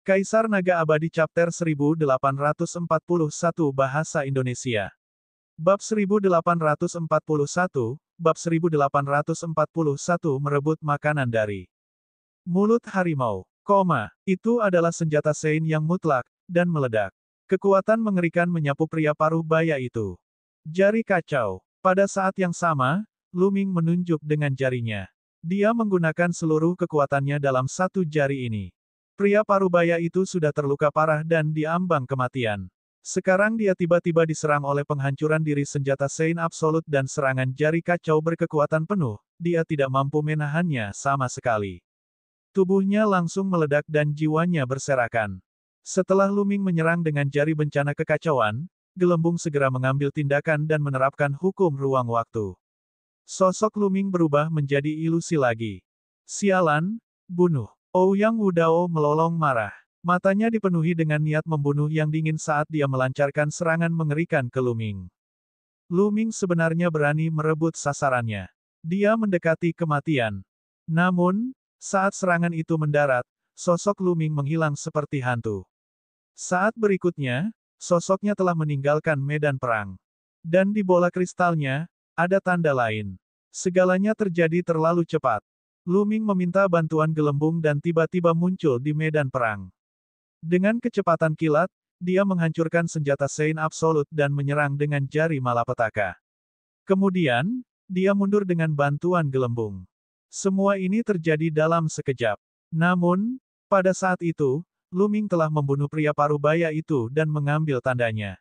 Kaisar Naga Abadi Chapter 1841 Bahasa Indonesia. Bab 1841, Bab 1841 Merebut makanan dari mulut harimau, itu adalah senjata Sein yang mutlak, dan meledak. Kekuatan mengerikan menyapu pria paruh baya itu. Jari kacau. Pada saat yang sama, Lu Ming menunjuk dengan jarinya. Dia menggunakan seluruh kekuatannya dalam satu jari ini. Pria parubaya itu sudah terluka parah dan diambang kematian. Sekarang dia tiba-tiba diserang oleh penghancuran diri senjata Sein Absolut dan serangan jari kacau berkekuatan penuh, dia tidak mampu menahannya sama sekali. Tubuhnya langsung meledak dan jiwanya berserakan. Setelah Lu Ming menyerang dengan jari bencana kekacauan, Gelembung segera mengambil tindakan dan menerapkan hukum ruang waktu. Sosok Lu Ming berubah menjadi ilusi lagi. Sialan, bunuh. Ouyang Wudao melolong marah. Matanya dipenuhi dengan niat membunuh yang dingin saat dia melancarkan serangan mengerikan ke Lu Ming. Lu Ming sebenarnya berani merebut sasarannya. Dia mendekati kematian. Namun, saat serangan itu mendarat, sosok Lu Ming menghilang seperti hantu. Saat berikutnya, sosoknya telah meninggalkan medan perang. Dan di bola kristalnya, ada tanda lain. Segalanya terjadi terlalu cepat. Lu Ming meminta bantuan Gelembung dan tiba-tiba muncul di medan perang. Dengan kecepatan kilat, dia menghancurkan senjata Sein Absolut dan menyerang dengan jari malapetaka. Kemudian, dia mundur dengan bantuan Gelembung. Semua ini terjadi dalam sekejap. Namun, pada saat itu, Lu Ming telah membunuh pria parubaya itu dan mengambil tandanya.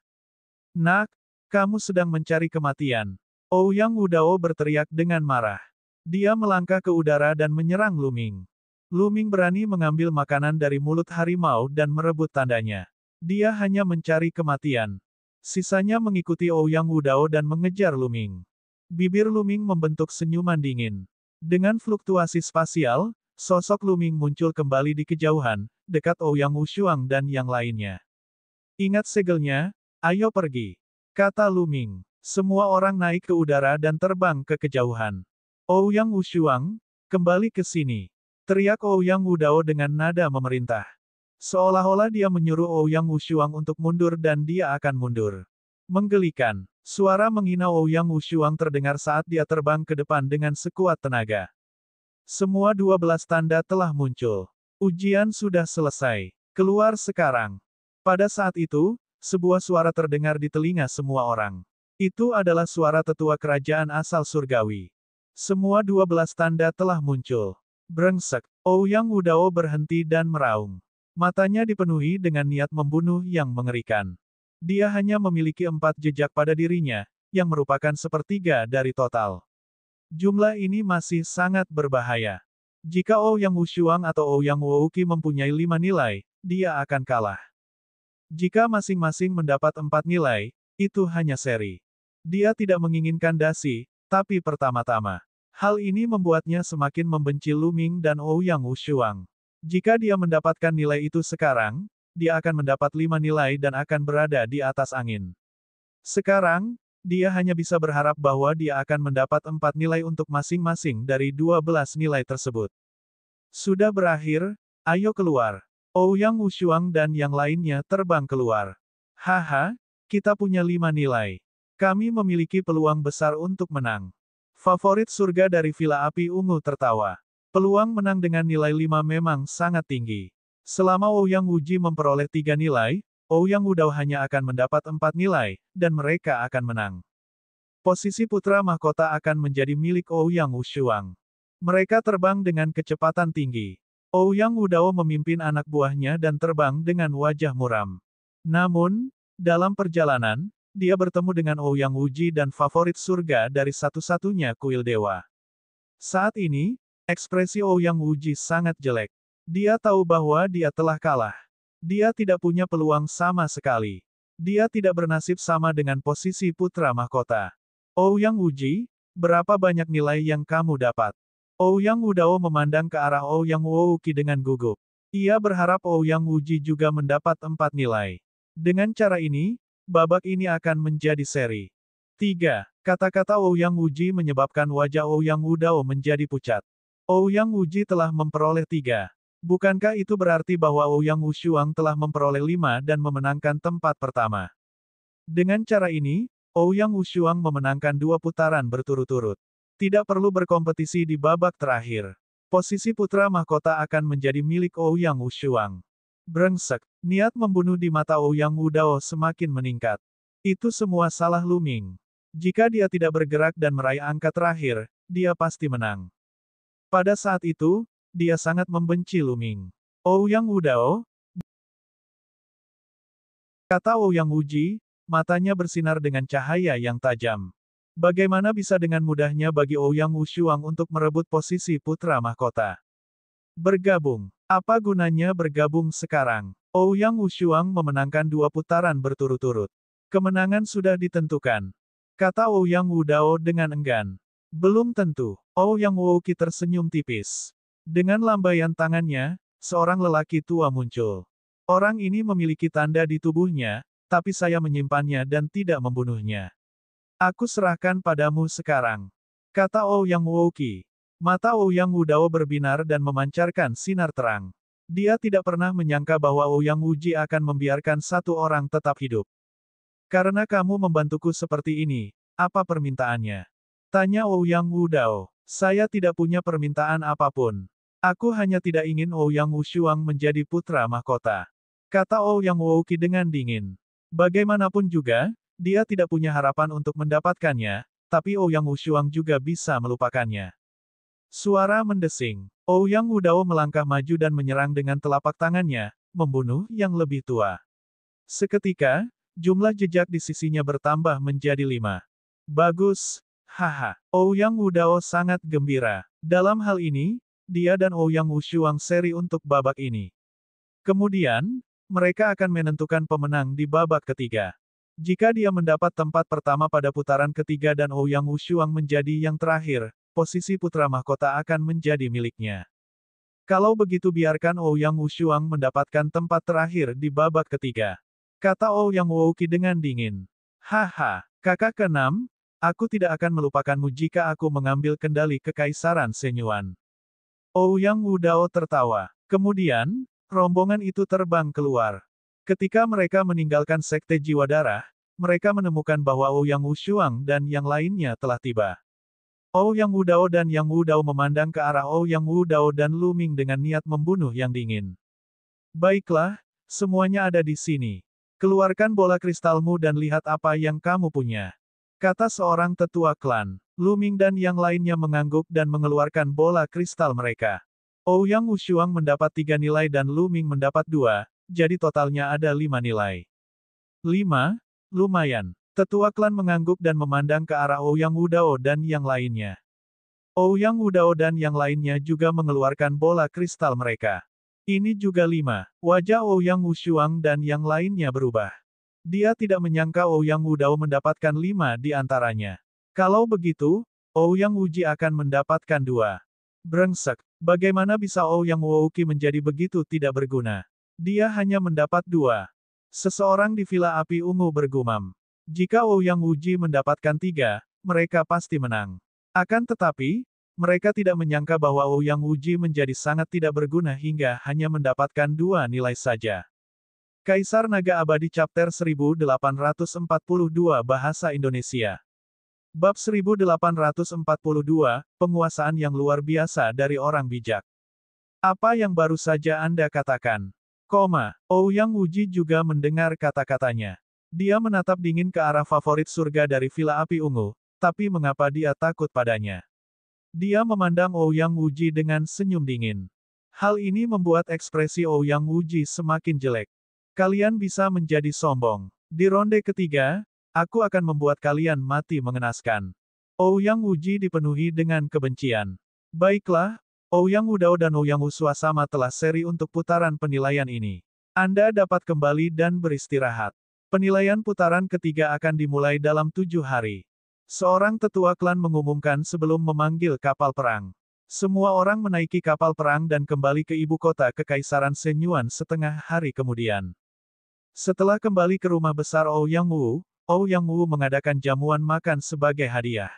Nak, kamu sedang mencari kematian. Ouyang Wudao berteriak dengan marah. Dia melangkah ke udara dan menyerang Lu Ming. Lu Ming berani mengambil makanan dari mulut harimau dan merebut tandanya. Dia hanya mencari kematian. Sisanya mengikuti Ouyang Wudao dan mengejar Lu Ming. Bibir Lu Ming membentuk senyuman dingin. Dengan fluktuasi spasial, sosok Lu Ming muncul kembali di kejauhan, dekat Ouyang Wushuang dan yang lainnya. Ingat segelnya, ayo pergi, kata Lu Ming. Semua orang naik ke udara dan terbang ke kejauhan. Ouyang Wushuang, kembali ke sini. Teriak Ouyang Wudao dengan nada memerintah. Seolah-olah dia menyuruh Ouyang Wushuang untuk mundur dan dia akan mundur. Menggelikan. Suara menghina Ouyang Wushuang terdengar saat dia terbang ke depan dengan sekuat tenaga. Semua 12 tanda telah muncul. Ujian sudah selesai. Keluar sekarang. Pada saat itu, sebuah suara terdengar di telinga semua orang. Itu adalah suara tetua kerajaan asal surgawi. Semua 12 tanda telah muncul. Brengsek. Ouyang Wudao berhenti dan meraung. Matanya dipenuhi dengan niat membunuh yang mengerikan. Dia hanya memiliki 4 jejak pada dirinya, yang merupakan sepertiga dari total. Jumlah ini masih sangat berbahaya. Jika Ouyang Wushuang atau Ouyang Wouqi mempunyai 5 nilai, dia akan kalah. Jika masing-masing mendapat 4 nilai, itu hanya seri. Dia tidak menginginkan dasi, tapi pertama-tama, hal ini membuatnya semakin membenci Lu Ming dan Ouyang Wushuang. Jika dia mendapatkan nilai itu sekarang, dia akan mendapat 5 nilai dan akan berada di atas angin. Sekarang, dia hanya bisa berharap bahwa dia akan mendapat 4 nilai untuk masing-masing dari 12 nilai tersebut. Sudah berakhir, ayo keluar. Ouyang Wushuang dan yang lainnya terbang keluar. Haha, kita punya 5 nilai. Kami memiliki peluang besar untuk menang. Favorit surga dari Villa Api Ungu tertawa. Peluang menang dengan nilai 5 memang sangat tinggi. Selama Ouyang Wuji memperoleh 3 nilai, Ouyang Wudao hanya akan mendapat 4 nilai, dan mereka akan menang. Posisi putra mahkota akan menjadi milik Ouyang Wushuang. Mereka terbang dengan kecepatan tinggi. Ouyang Wudao memimpin anak buahnya dan terbang dengan wajah muram. Namun, dalam perjalanan, dia bertemu dengan Ouyang Wuji dan favorit surga dari satu-satunya kuil dewa. Saat ini, ekspresi Ouyang Wuji sangat jelek. Dia tahu bahwa dia telah kalah. Dia tidak punya peluang sama sekali. Dia tidak bernasib sama dengan posisi putra mahkota. Ouyang Wuji, berapa banyak nilai yang kamu dapat? Ouyang Wudao memandang ke arah Ouyang Wouqi dengan gugup. Ia berharap Ouyang Wuji juga mendapat 4 nilai. Dengan cara ini, babak ini akan menjadi seri. 3. Kata-kata Ouyang Wuji menyebabkan wajah Ouyang Wudao menjadi pucat. Ouyang Wuji telah memperoleh 3 Bukankah itu berarti bahwa Ouyang Wushuang telah memperoleh 5 dan memenangkan tempat pertama? Dengan cara ini, Ouyang Wushuang memenangkan 2 putaran berturut-turut. Tidak perlu berkompetisi di babak terakhir. Posisi putra mahkota akan menjadi milik Ouyang Wushuang. Brengsek, niat membunuh di mata Ouyang Wudao semakin meningkat. Itu semua salah Lu Ming. Jika dia tidak bergerak dan meraih angka terakhir, dia pasti menang. Pada saat itu, dia sangat membenci Lu Ming. Ouyang Wudao, kata Ouyang Wuji, matanya bersinar dengan cahaya yang tajam. Bagaimana bisa dengan mudahnya bagi Ouyang Wushuang untuk merebut posisi putra mahkota? Bergabung. Apa gunanya bergabung sekarang? Ouyang Wushuang memenangkan 2 putaran berturut-turut. Kemenangan sudah ditentukan. Kata Ouyang Wudao dengan enggan. Belum tentu. Ouyang Wouqi tersenyum tipis. Dengan lambaian tangannya, seorang lelaki tua muncul. Orang ini memiliki tanda di tubuhnya, tapi saya menyimpannya dan tidak membunuhnya. Aku serahkan padamu sekarang. Kata Ouyang Wouqi. Mata Ouyang Wudao berbinar dan memancarkan sinar terang. Dia tidak pernah menyangka bahwa Ouyang Wuji akan membiarkan satu orang tetap hidup. Karena kamu membantuku seperti ini, apa permintaannya? Tanya Ouyang Wudao. Saya tidak punya permintaan apapun. Aku hanya tidak ingin Ouyang Wushuang menjadi putra mahkota. Kata Ouyang Wouqi dengan dingin. Bagaimanapun juga, dia tidak punya harapan untuk mendapatkannya, tapi Ouyang Wushuang juga bisa melupakannya. Suara mendesing. Ouyang Wudao melangkah maju dan menyerang dengan telapak tangannya, membunuh yang lebih tua. Seketika, jumlah jejak di sisinya bertambah menjadi 5. Bagus. Haha. Ouyang Wudao sangat gembira. Dalam hal ini, dia dan Ouyang Wushuang seri untuk babak ini. Kemudian, mereka akan menentukan pemenang di babak ketiga. Jika dia mendapat tempat pertama pada putaran ketiga dan Ouyang Wushuang menjadi yang terakhir, posisi putra mahkota akan menjadi miliknya. Kalau begitu biarkan Ouyang Wushuang mendapatkan tempat terakhir di babak ketiga. Kata Ouyang Wouqi dengan dingin. Haha, kakak keenam, aku tidak akan melupakanmu jika aku mengambil kendali kekaisaran Shenyuan. Ouyang Wudao tertawa. Kemudian, rombongan itu terbang keluar. Ketika mereka meninggalkan Sekte Jiwa Darah, mereka menemukan bahwa Ouyang Wushuang dan yang lainnya telah tiba. Ouyang Wudao dan Yang Wudao memandang ke arah Ouyang Wudao dan Lu Ming dengan niat membunuh yang dingin. Baiklah, semuanya ada di sini. Keluarkan bola kristalmu dan lihat apa yang kamu punya. Kata seorang tetua klan. Lu Ming dan yang lainnya mengangguk dan mengeluarkan bola kristal mereka. Ouyang Wushuang mendapat 3 nilai dan Lu Ming mendapat 2, jadi totalnya ada 5 nilai. 5? Lumayan. Tetua klan mengangguk dan memandang ke arah Ouyang Wudao dan yang lainnya. Ouyang Wudao dan yang lainnya juga mengeluarkan bola kristal mereka. Ini juga 5. Wajah Ouyang Wushuang dan yang lainnya berubah. Dia tidak menyangka Ouyang Wudao mendapatkan 5 di antaranya. Kalau begitu, Ouyang Wuji akan mendapatkan 2. Brengsek, bagaimana bisa Ouyang Wouqi menjadi begitu tidak berguna? Dia hanya mendapat 2. Seseorang di Villa Api Ungu bergumam. Jika Ouyang Wuji mendapatkan 3, mereka pasti menang. Akan tetapi, mereka tidak menyangka bahwa Ouyang Wuji menjadi sangat tidak berguna hingga hanya mendapatkan 2 nilai saja. Kaisar Naga Abadi Chapter 1842 Bahasa Indonesia. Bab 1842, Penguasaan yang luar biasa dari orang bijak. Apa yang baru saja Anda katakan? Ouyang Wuji juga mendengar kata-katanya. Dia menatap dingin ke arah favorit surga dari Villa Api Ungu, tapi mengapa dia takut padanya? Dia memandang Ouyang Wuji dengan senyum dingin. Hal ini membuat ekspresi Ouyang Wuji semakin jelek. Kalian bisa menjadi sombong. Di ronde ketiga, aku akan membuat kalian mati mengenaskan. Ouyang Wuji dipenuhi dengan kebencian. Baiklah, Ouyang Wudao dan Ouyang Wusua sama telah seri untuk putaran penilaian ini. Anda dapat kembali dan beristirahat. Penilaian putaran ketiga akan dimulai dalam 7 hari. Seorang tetua klan mengumumkan sebelum memanggil kapal perang. Semua orang menaiki kapal perang dan kembali ke ibu kota Kekaisaran Shenyuan setengah hari kemudian. Setelah kembali ke rumah besar Ouyang Wu mengadakan jamuan makan sebagai hadiah.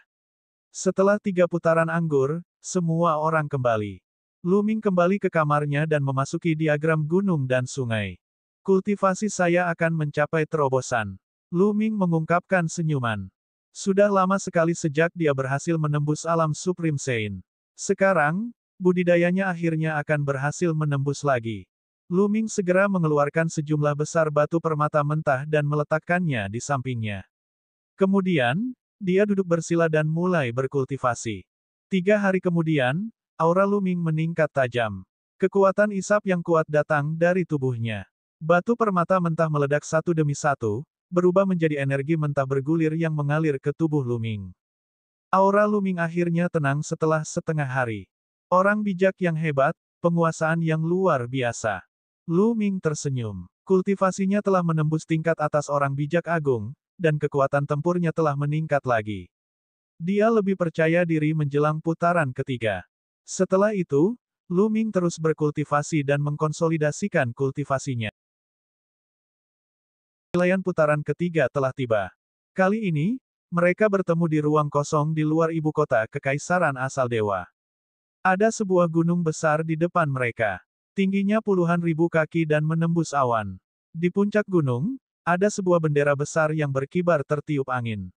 Setelah 3 putaran anggur, semua orang kembali. Lu Ming kembali ke kamarnya dan memasuki diagram gunung dan sungai. Kultivasi saya akan mencapai terobosan. Lu Ming mengungkapkan senyuman. Sudah lama sekali sejak dia berhasil menembus alam Supreme Sein. Sekarang, budidayanya akhirnya akan berhasil menembus lagi. Lu Ming segera mengeluarkan sejumlah besar batu permata mentah dan meletakkannya di sampingnya. Kemudian, dia duduk bersila dan mulai berkultivasi. 3 hari kemudian, aura Lu Ming meningkat tajam. Kekuatan isap yang kuat datang dari tubuhnya. Batu permata mentah meledak satu demi satu, berubah menjadi energi mentah bergulir yang mengalir ke tubuh Lu Ming. Aura Lu Ming akhirnya tenang setelah setengah hari. Orang bijak yang hebat, penguasaan yang luar biasa. Lu Ming tersenyum. Kultivasinya telah menembus tingkat atas orang bijak agung, dan kekuatan tempurnya telah meningkat lagi. Dia lebih percaya diri menjelang putaran ketiga. Setelah itu, Lu Ming terus berkultivasi dan mengkonsolidasikan kultivasinya. Penilaian putaran ketiga telah tiba. Kali ini, mereka bertemu di ruang kosong di luar ibu kota Kekaisaran Asal Dewa. Ada sebuah gunung besar di depan mereka. Tingginya puluhan ribu kaki dan menembus awan. Di puncak gunung, ada sebuah bendera besar yang berkibar tertiup angin.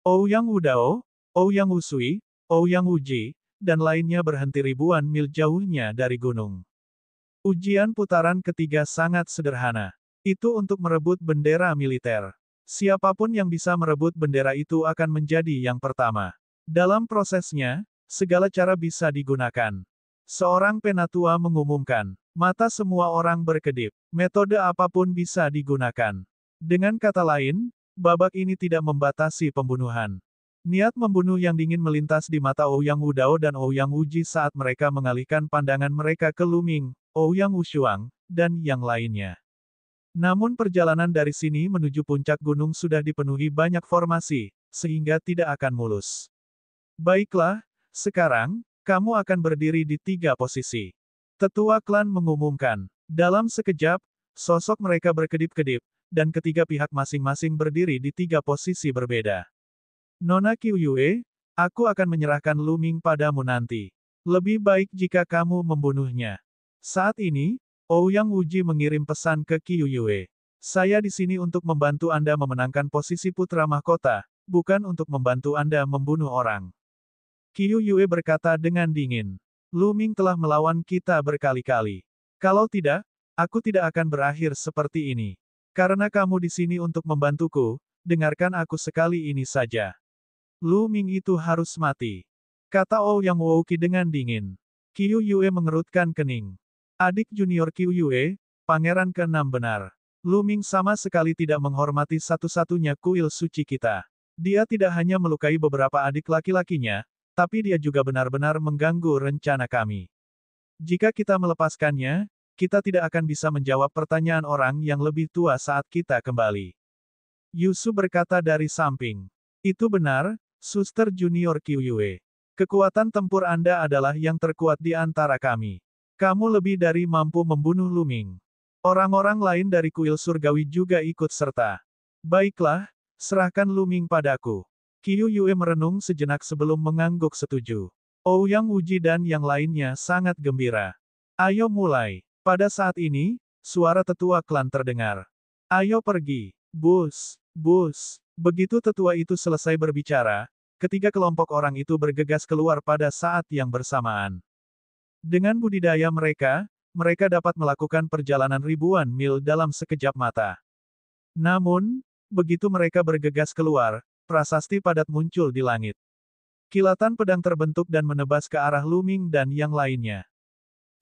Ouyang Wudao, Ouyang Wusui, Ouyang Wuji, dan lainnya berhenti ribuan mil jauhnya dari gunung. Ujian putaran ketiga sangat sederhana. Itu untuk merebut bendera militer. Siapapun yang bisa merebut bendera itu akan menjadi yang pertama. Dalam prosesnya, segala cara bisa digunakan. Seorang penatua mengumumkan. Mata semua orang berkedip. Metode apapun bisa digunakan. Dengan kata lain, babak ini tidak membatasi pembunuhan. Niat membunuh yang dingin melintas di mata Ouyang Wudao dan Ouyang Wuji saat mereka mengalihkan pandangan mereka ke Lu Ming, Ouyang Wushuang, dan yang lainnya. Namun perjalanan dari sini menuju puncak gunung sudah dipenuhi banyak formasi, sehingga tidak akan mulus. Baiklah, sekarang, kamu akan berdiri di 3 posisi. Tetua klan mengumumkan. Dalam sekejap, sosok mereka berkedip-kedip, dan ketiga pihak masing-masing berdiri di 3 posisi berbeda. Nona Qiuyue, aku akan menyerahkan Lu Ming padamu nanti. Lebih baik jika kamu membunuhnya. Saat ini, Ouyang Wuji mengirim pesan ke Qiuyue. Saya di sini untuk membantu Anda memenangkan posisi putra mahkota, bukan untuk membantu Anda membunuh orang. Qiuyue berkata dengan dingin. Lu Ming telah melawan kita berkali-kali. Kalau tidak, aku tidak akan berakhir seperti ini. Karena kamu di sini untuk membantuku, dengarkan aku sekali ini saja. Lu Ming itu harus mati. Kata Ouyang Wouqi dengan dingin. Qiuyue mengerutkan kening. Adik junior Qiuyue, pangeran ke-6 benar. Lu Ming sama sekali tidak menghormati satu-satunya kuil suci kita. Dia tidak hanya melukai beberapa adik laki-lakinya, tapi dia juga benar-benar mengganggu rencana kami. Jika kita melepaskannya, kita tidak akan bisa menjawab pertanyaan orang yang lebih tua saat kita kembali. Yusu berkata dari samping. Itu benar, Suster Junior Qiuyue. Kekuatan tempur Anda adalah yang terkuat di antara kami. Kamu lebih dari mampu membunuh Lu Ming. Orang-orang lain dari kuil surgawi juga ikut serta. Baiklah, serahkan Lu Ming padaku. Qiuyue merenung sejenak sebelum mengangguk setuju. Ouyang Wuji dan yang lainnya sangat gembira. Ayo mulai. Pada saat ini, suara tetua klan terdengar. Ayo pergi. Bus, bus. Begitu tetua itu selesai berbicara, ketiga kelompok orang itu bergegas keluar pada saat yang bersamaan. Dengan budidaya mereka, mereka dapat melakukan perjalanan ribuan mil dalam sekejap mata. Namun, begitu mereka bergegas keluar, prasasti padat muncul di langit. Kilatan pedang terbentuk dan menebas ke arah Lu Ming dan yang lainnya.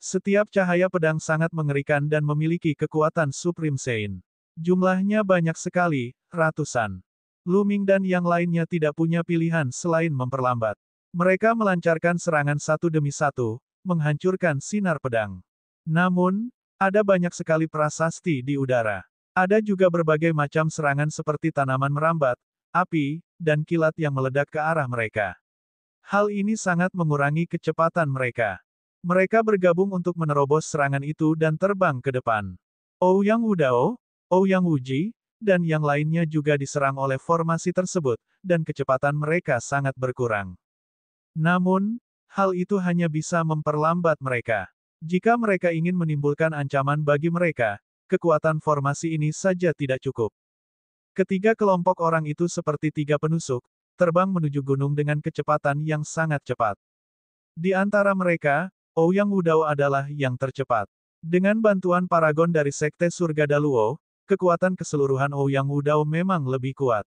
Setiap cahaya pedang sangat mengerikan dan memiliki kekuatan Supreme Sein. Jumlahnya banyak sekali, ratusan. Lu Ming dan yang lainnya tidak punya pilihan selain memperlambat. Mereka melancarkan serangan satu demi satu, menghancurkan sinar pedang. Namun, ada banyak sekali prasasti di udara. Ada juga berbagai macam serangan seperti tanaman merambat, api, dan kilat yang meledak ke arah mereka. Hal ini sangat mengurangi kecepatan mereka. Mereka bergabung untuk menerobos serangan itu dan terbang ke depan. Ouyang Wudao, Ouyang Wuji, dan yang lainnya juga diserang oleh formasi tersebut, dan kecepatan mereka sangat berkurang. Namun, hal itu hanya bisa memperlambat mereka. Jika mereka ingin menimbulkan ancaman bagi mereka, kekuatan formasi ini saja tidak cukup. Ketiga kelompok orang itu seperti tiga penusuk, terbang menuju gunung dengan kecepatan yang sangat cepat. Di antara mereka, Ouyang Wudao adalah yang tercepat. Dengan bantuan paragon dari Sekte Surga Daluo, kekuatan keseluruhan Ouyang Wudao memang lebih kuat.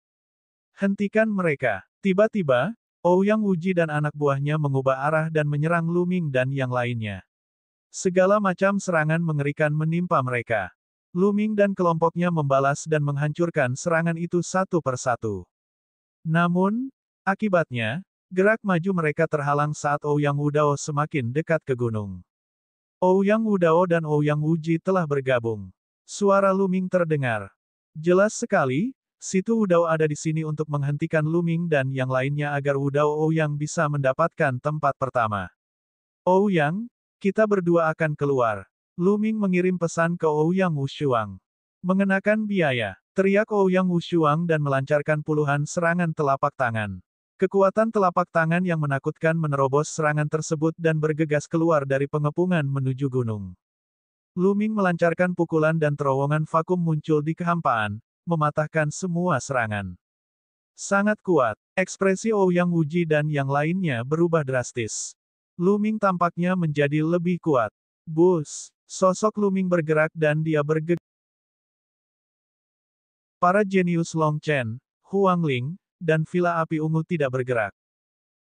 Hentikan mereka. Tiba-tiba, Ouyang Wuji dan anak buahnya mengubah arah dan menyerang Lu Ming dan yang lainnya. Segala macam serangan mengerikan menimpa mereka. Lu Ming dan kelompoknya membalas dan menghancurkan serangan itu satu persatu. Namun, akibatnya, gerak maju mereka terhalang saat Ouyang Wudao semakin dekat ke gunung. Ouyang Wudao dan Ouyang Wuji telah bergabung. Suara Lu Ming terdengar. Jelas sekali, Situ Wudao ada di sini untuk menghentikan Lu Ming dan yang lainnya agar Wudao Ouyang bisa mendapatkan tempat pertama. Ouyang, kita berdua akan keluar. Lu Ming mengirim pesan ke Ouyang Wushuang. Mengenakan biaya, teriak Ouyang Wushuang dan melancarkan puluhan serangan telapak tangan. Kekuatan telapak tangan yang menakutkan menerobos serangan tersebut dan bergegas keluar dari pengepungan menuju gunung. Lu Ming melancarkan pukulan dan terowongan vakum muncul di kehampaan, mematahkan semua serangan. Sangat kuat, ekspresi Ouyang Wuji dan yang lainnya berubah drastis. Lu Ming tampaknya menjadi lebih kuat. Bus, sosok Lu Ming bergerak dan dia bergegas. Para jenius Long Chen, Huang Ling, dan Villa Api Ungu tidak bergerak.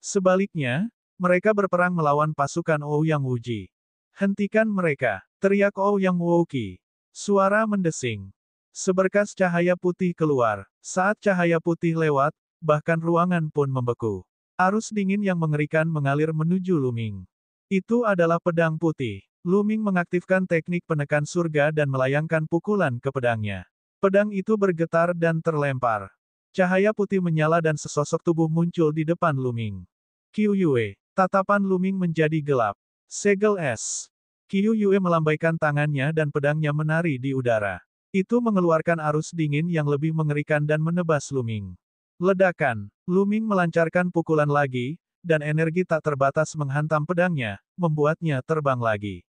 Sebaliknya, mereka berperang melawan pasukan Ouyang Wuji. Hentikan mereka, teriak Ouyang Wuqi. Suara mendesing. Seberkas cahaya putih keluar. Saat cahaya putih lewat, bahkan ruangan pun membeku. Arus dingin yang mengerikan mengalir menuju Lu Ming. Itu adalah pedang putih. Lu Ming mengaktifkan teknik penekan surga dan melayangkan pukulan ke pedangnya. Pedang itu bergetar dan terlempar. Cahaya putih menyala dan sesosok tubuh muncul di depan Lu Ming. Qiu Yue. Tatapan Lu Ming menjadi gelap. Segel es. Qiu Yue melambaikan tangannya dan pedangnya menari di udara. Itu mengeluarkan arus dingin yang lebih mengerikan dan menebas Lu Ming. Ledakan. Lu Ming melancarkan pukulan lagi, dan energi tak terbatas menghantam pedangnya, membuatnya terbang lagi.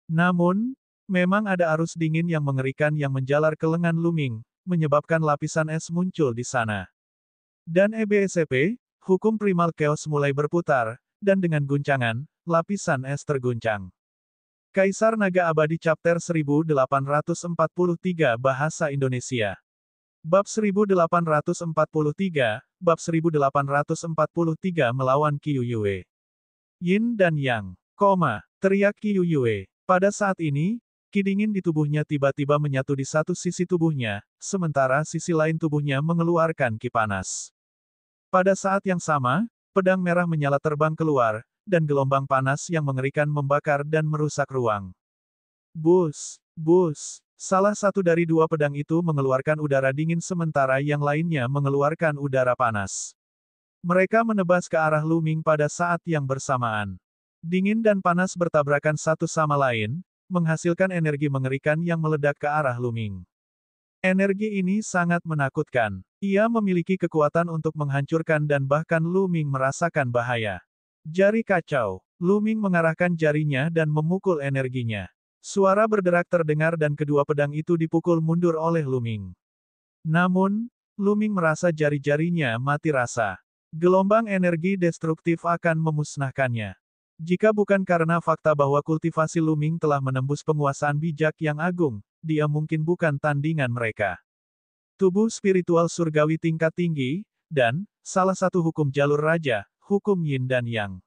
Namun, memang ada arus dingin yang mengerikan yang menjalar ke lengan Lu Ming, menyebabkan lapisan es muncul di sana. Dan EBSP, hukum primal chaos mulai berputar, dan dengan guncangan, lapisan es terguncang. Kaisar Naga Abadi Chapter 1843 Bahasa Indonesia. Bab 1843, Bab 1843 melawan Qiu Yue. Yin dan Yang, teriak Qiu Yue. Pada saat ini, ki dingin di tubuhnya tiba-tiba menyatu di satu sisi tubuhnya, sementara sisi lain tubuhnya mengeluarkan ki panas. Pada saat yang sama, pedang merah menyala terbang keluar, dan gelombang panas yang mengerikan membakar dan merusak ruang. Bus, salah satu dari dua pedang itu mengeluarkan udara dingin sementara yang lainnya mengeluarkan udara panas. Mereka menebas ke arah Lu Ming pada saat yang bersamaan. Dingin dan panas bertabrakan satu sama lain, menghasilkan energi mengerikan yang meledak ke arah Lu Ming. Energi ini sangat menakutkan. Ia memiliki kekuatan untuk menghancurkan dan bahkan Lu Ming merasakan bahaya. Jari kacau. Lu Ming mengarahkan jarinya dan memukul energinya. Suara berderak terdengar dan kedua pedang itu dipukul mundur oleh Lu Ming. Namun, Lu Ming merasa jari-jarinya mati rasa. Gelombang energi destruktif akan memusnahkannya. Jika bukan karena fakta bahwa kultivasi Lu Ming telah menembus penguasaan bijak yang agung, dia mungkin bukan tandingan mereka. Tubuh spiritual surgawi tingkat tinggi, dan, salah satu hukum jalur raja, hukum Yin dan Yang.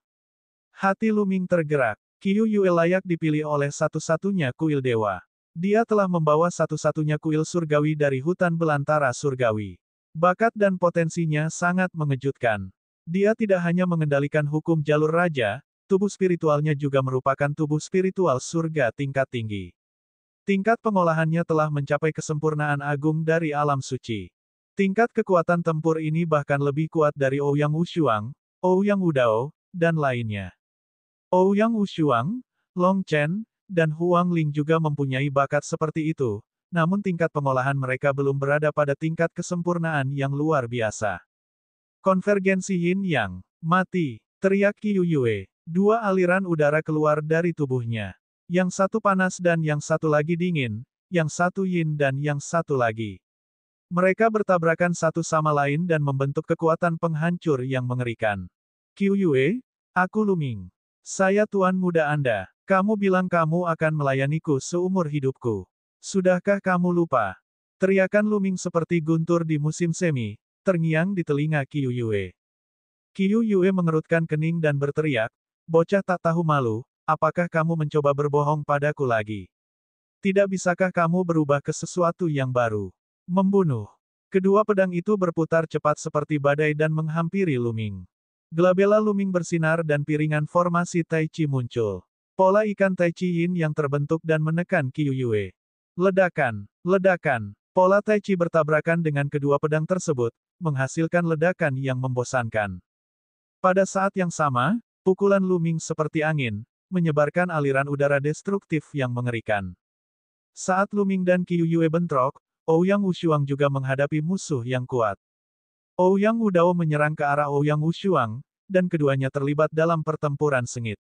Hati Lu Ming tergerak. Qiu Yue layak dipilih oleh satu-satunya kuil dewa. Dia telah membawa satu-satunya kuil surgawi dari hutan belantara surgawi. Bakat dan potensinya sangat mengejutkan. Dia tidak hanya mengendalikan hukum jalur raja, tubuh spiritualnya juga merupakan tubuh spiritual surga tingkat tinggi. Tingkat pengolahannya telah mencapai kesempurnaan agung dari alam suci. Tingkat kekuatan tempur ini bahkan lebih kuat dari Ouyang Wushuang, Ouyang Wudao, dan lainnya. Ouyang Wushuang, Long Chen, dan Huang Ling juga mempunyai bakat seperti itu, namun tingkat pengolahan mereka belum berada pada tingkat kesempurnaan yang luar biasa. Konvergensi Yin Yang, mati, teriak Qiu Yue. Dua aliran udara keluar dari tubuhnya. Yang satu panas dan yang satu lagi dingin, yang satu yin dan yang satu lagi. Mereka bertabrakan satu sama lain dan membentuk kekuatan penghancur yang mengerikan. Qiuyue, aku Luming. Saya tuan muda Anda. Kamu bilang kamu akan melayaniku seumur hidupku. Sudahkah kamu lupa? Teriakan Luming seperti guntur di musim semi, terngiang di telinga Qiuyue. Qiuyue mengerutkan kening dan berteriak, bocah tak tahu malu, apakah kamu mencoba berbohong padaku lagi? Tidak bisakah kamu berubah ke sesuatu yang baru? Membunuh. Kedua pedang itu berputar cepat seperti badai dan menghampiri Luming. Glabella Luming bersinar dan piringan formasi Tai Chi muncul. Pola ikan Tai Chi Yin yang terbentuk dan menekan Qiuyue. Ledakan, ledakan. Pola Tai Chi bertabrakan dengan kedua pedang tersebut, menghasilkan ledakan yang membosankan. Pada saat yang sama, pukulan Luming seperti angin, menyebarkan aliran udara destruktif yang mengerikan. Saat Luming dan Qiuyue bentrok, Ouyang Wushuang juga menghadapi musuh yang kuat. Ouyang Wudao menyerang ke arah Ouyang Wushuang, dan keduanya terlibat dalam pertempuran sengit.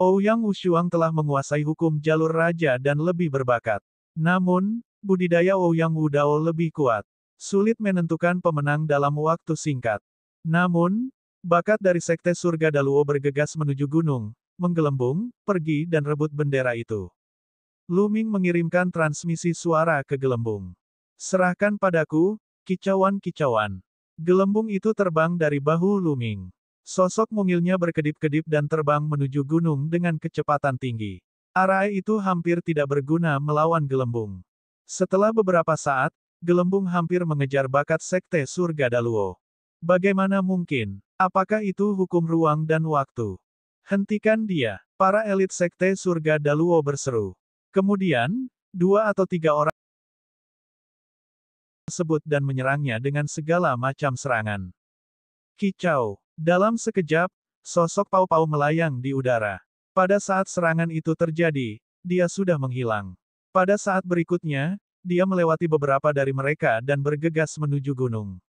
Ouyang Wushuang telah menguasai hukum jalur raja dan lebih berbakat. Namun, budidaya Ouyang Wudao lebih kuat. Sulit menentukan pemenang dalam waktu singkat. Namun, bakat dari Sekte Surga Daluo bergegas menuju gunung, menggelembung, pergi dan rebut bendera itu. Luming mengirimkan transmisi suara ke gelembung. Serahkan padaku, kicauan-kicauan. Gelembung itu terbang dari bahu Luming. Sosok mungilnya berkedip-kedip dan terbang menuju gunung dengan kecepatan tinggi. Arai itu hampir tidak berguna melawan gelembung. Setelah beberapa saat, gelembung hampir mengejar bakat Sekte Surga Daluo. Bagaimana mungkin? Apakah itu hukum ruang dan waktu? Hentikan dia! Para elit Sekte Surga Daluo berseru. Kemudian, 2 atau 3 orang tersebut dan menyerangnya dengan segala macam serangan. Kicau! Dalam sekejap, sosok Pao Pao melayang di udara. Pada saat serangan itu terjadi, dia sudah menghilang. Pada saat berikutnya, dia melewati beberapa dari mereka dan bergegas menuju gunung.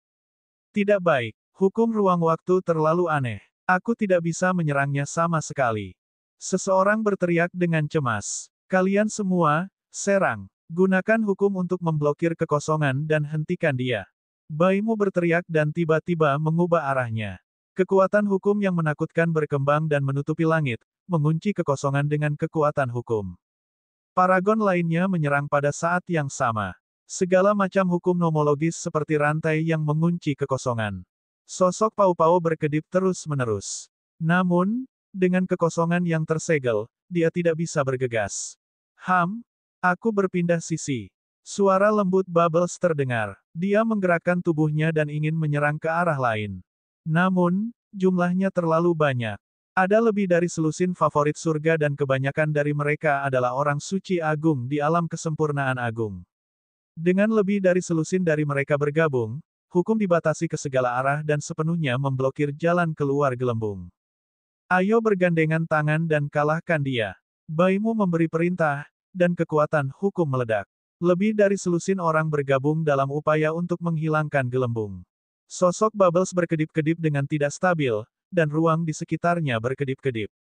Tidak baik, hukum ruang waktu terlalu aneh. Aku tidak bisa menyerangnya sama sekali. Seseorang berteriak dengan cemas. Kalian semua, serang. Gunakan hukum untuk memblokir kekosongan dan hentikan dia. Baimu berteriak dan tiba-tiba mengubah arahnya. Kekuatan hukum yang menakutkan berkembang dan menutupi langit, mengunci kekosongan dengan kekuatan hukum. Paragon lainnya menyerang pada saat yang sama. Segala macam hukum nomologis seperti rantai yang mengunci kekosongan. Sosok Pao Pao berkedip terus-menerus. Namun, dengan kekosongan yang tersegel, dia tidak bisa bergegas. Aku berpindah sisi. Suara lembut Bubbles terdengar. Dia menggerakkan tubuhnya dan ingin menyerang ke arah lain. Namun, jumlahnya terlalu banyak. Ada lebih dari selusin favorit surga dan kebanyakan dari mereka adalah orang suci agung di alam kesempurnaan agung. Dengan lebih dari selusin dari mereka bergabung, hukum dibatasi ke segala arah dan sepenuhnya memblokir jalan keluar gelembung. Ayo bergandengan tangan dan kalahkan dia. Baimu memberi perintah, dan kekuatan hukum meledak. Lebih dari selusin orang bergabung dalam upaya untuk menghilangkan gelembung. Sosok Bubbles berkedip-kedip dengan tidak stabil, dan ruang di sekitarnya berkedip-kedip.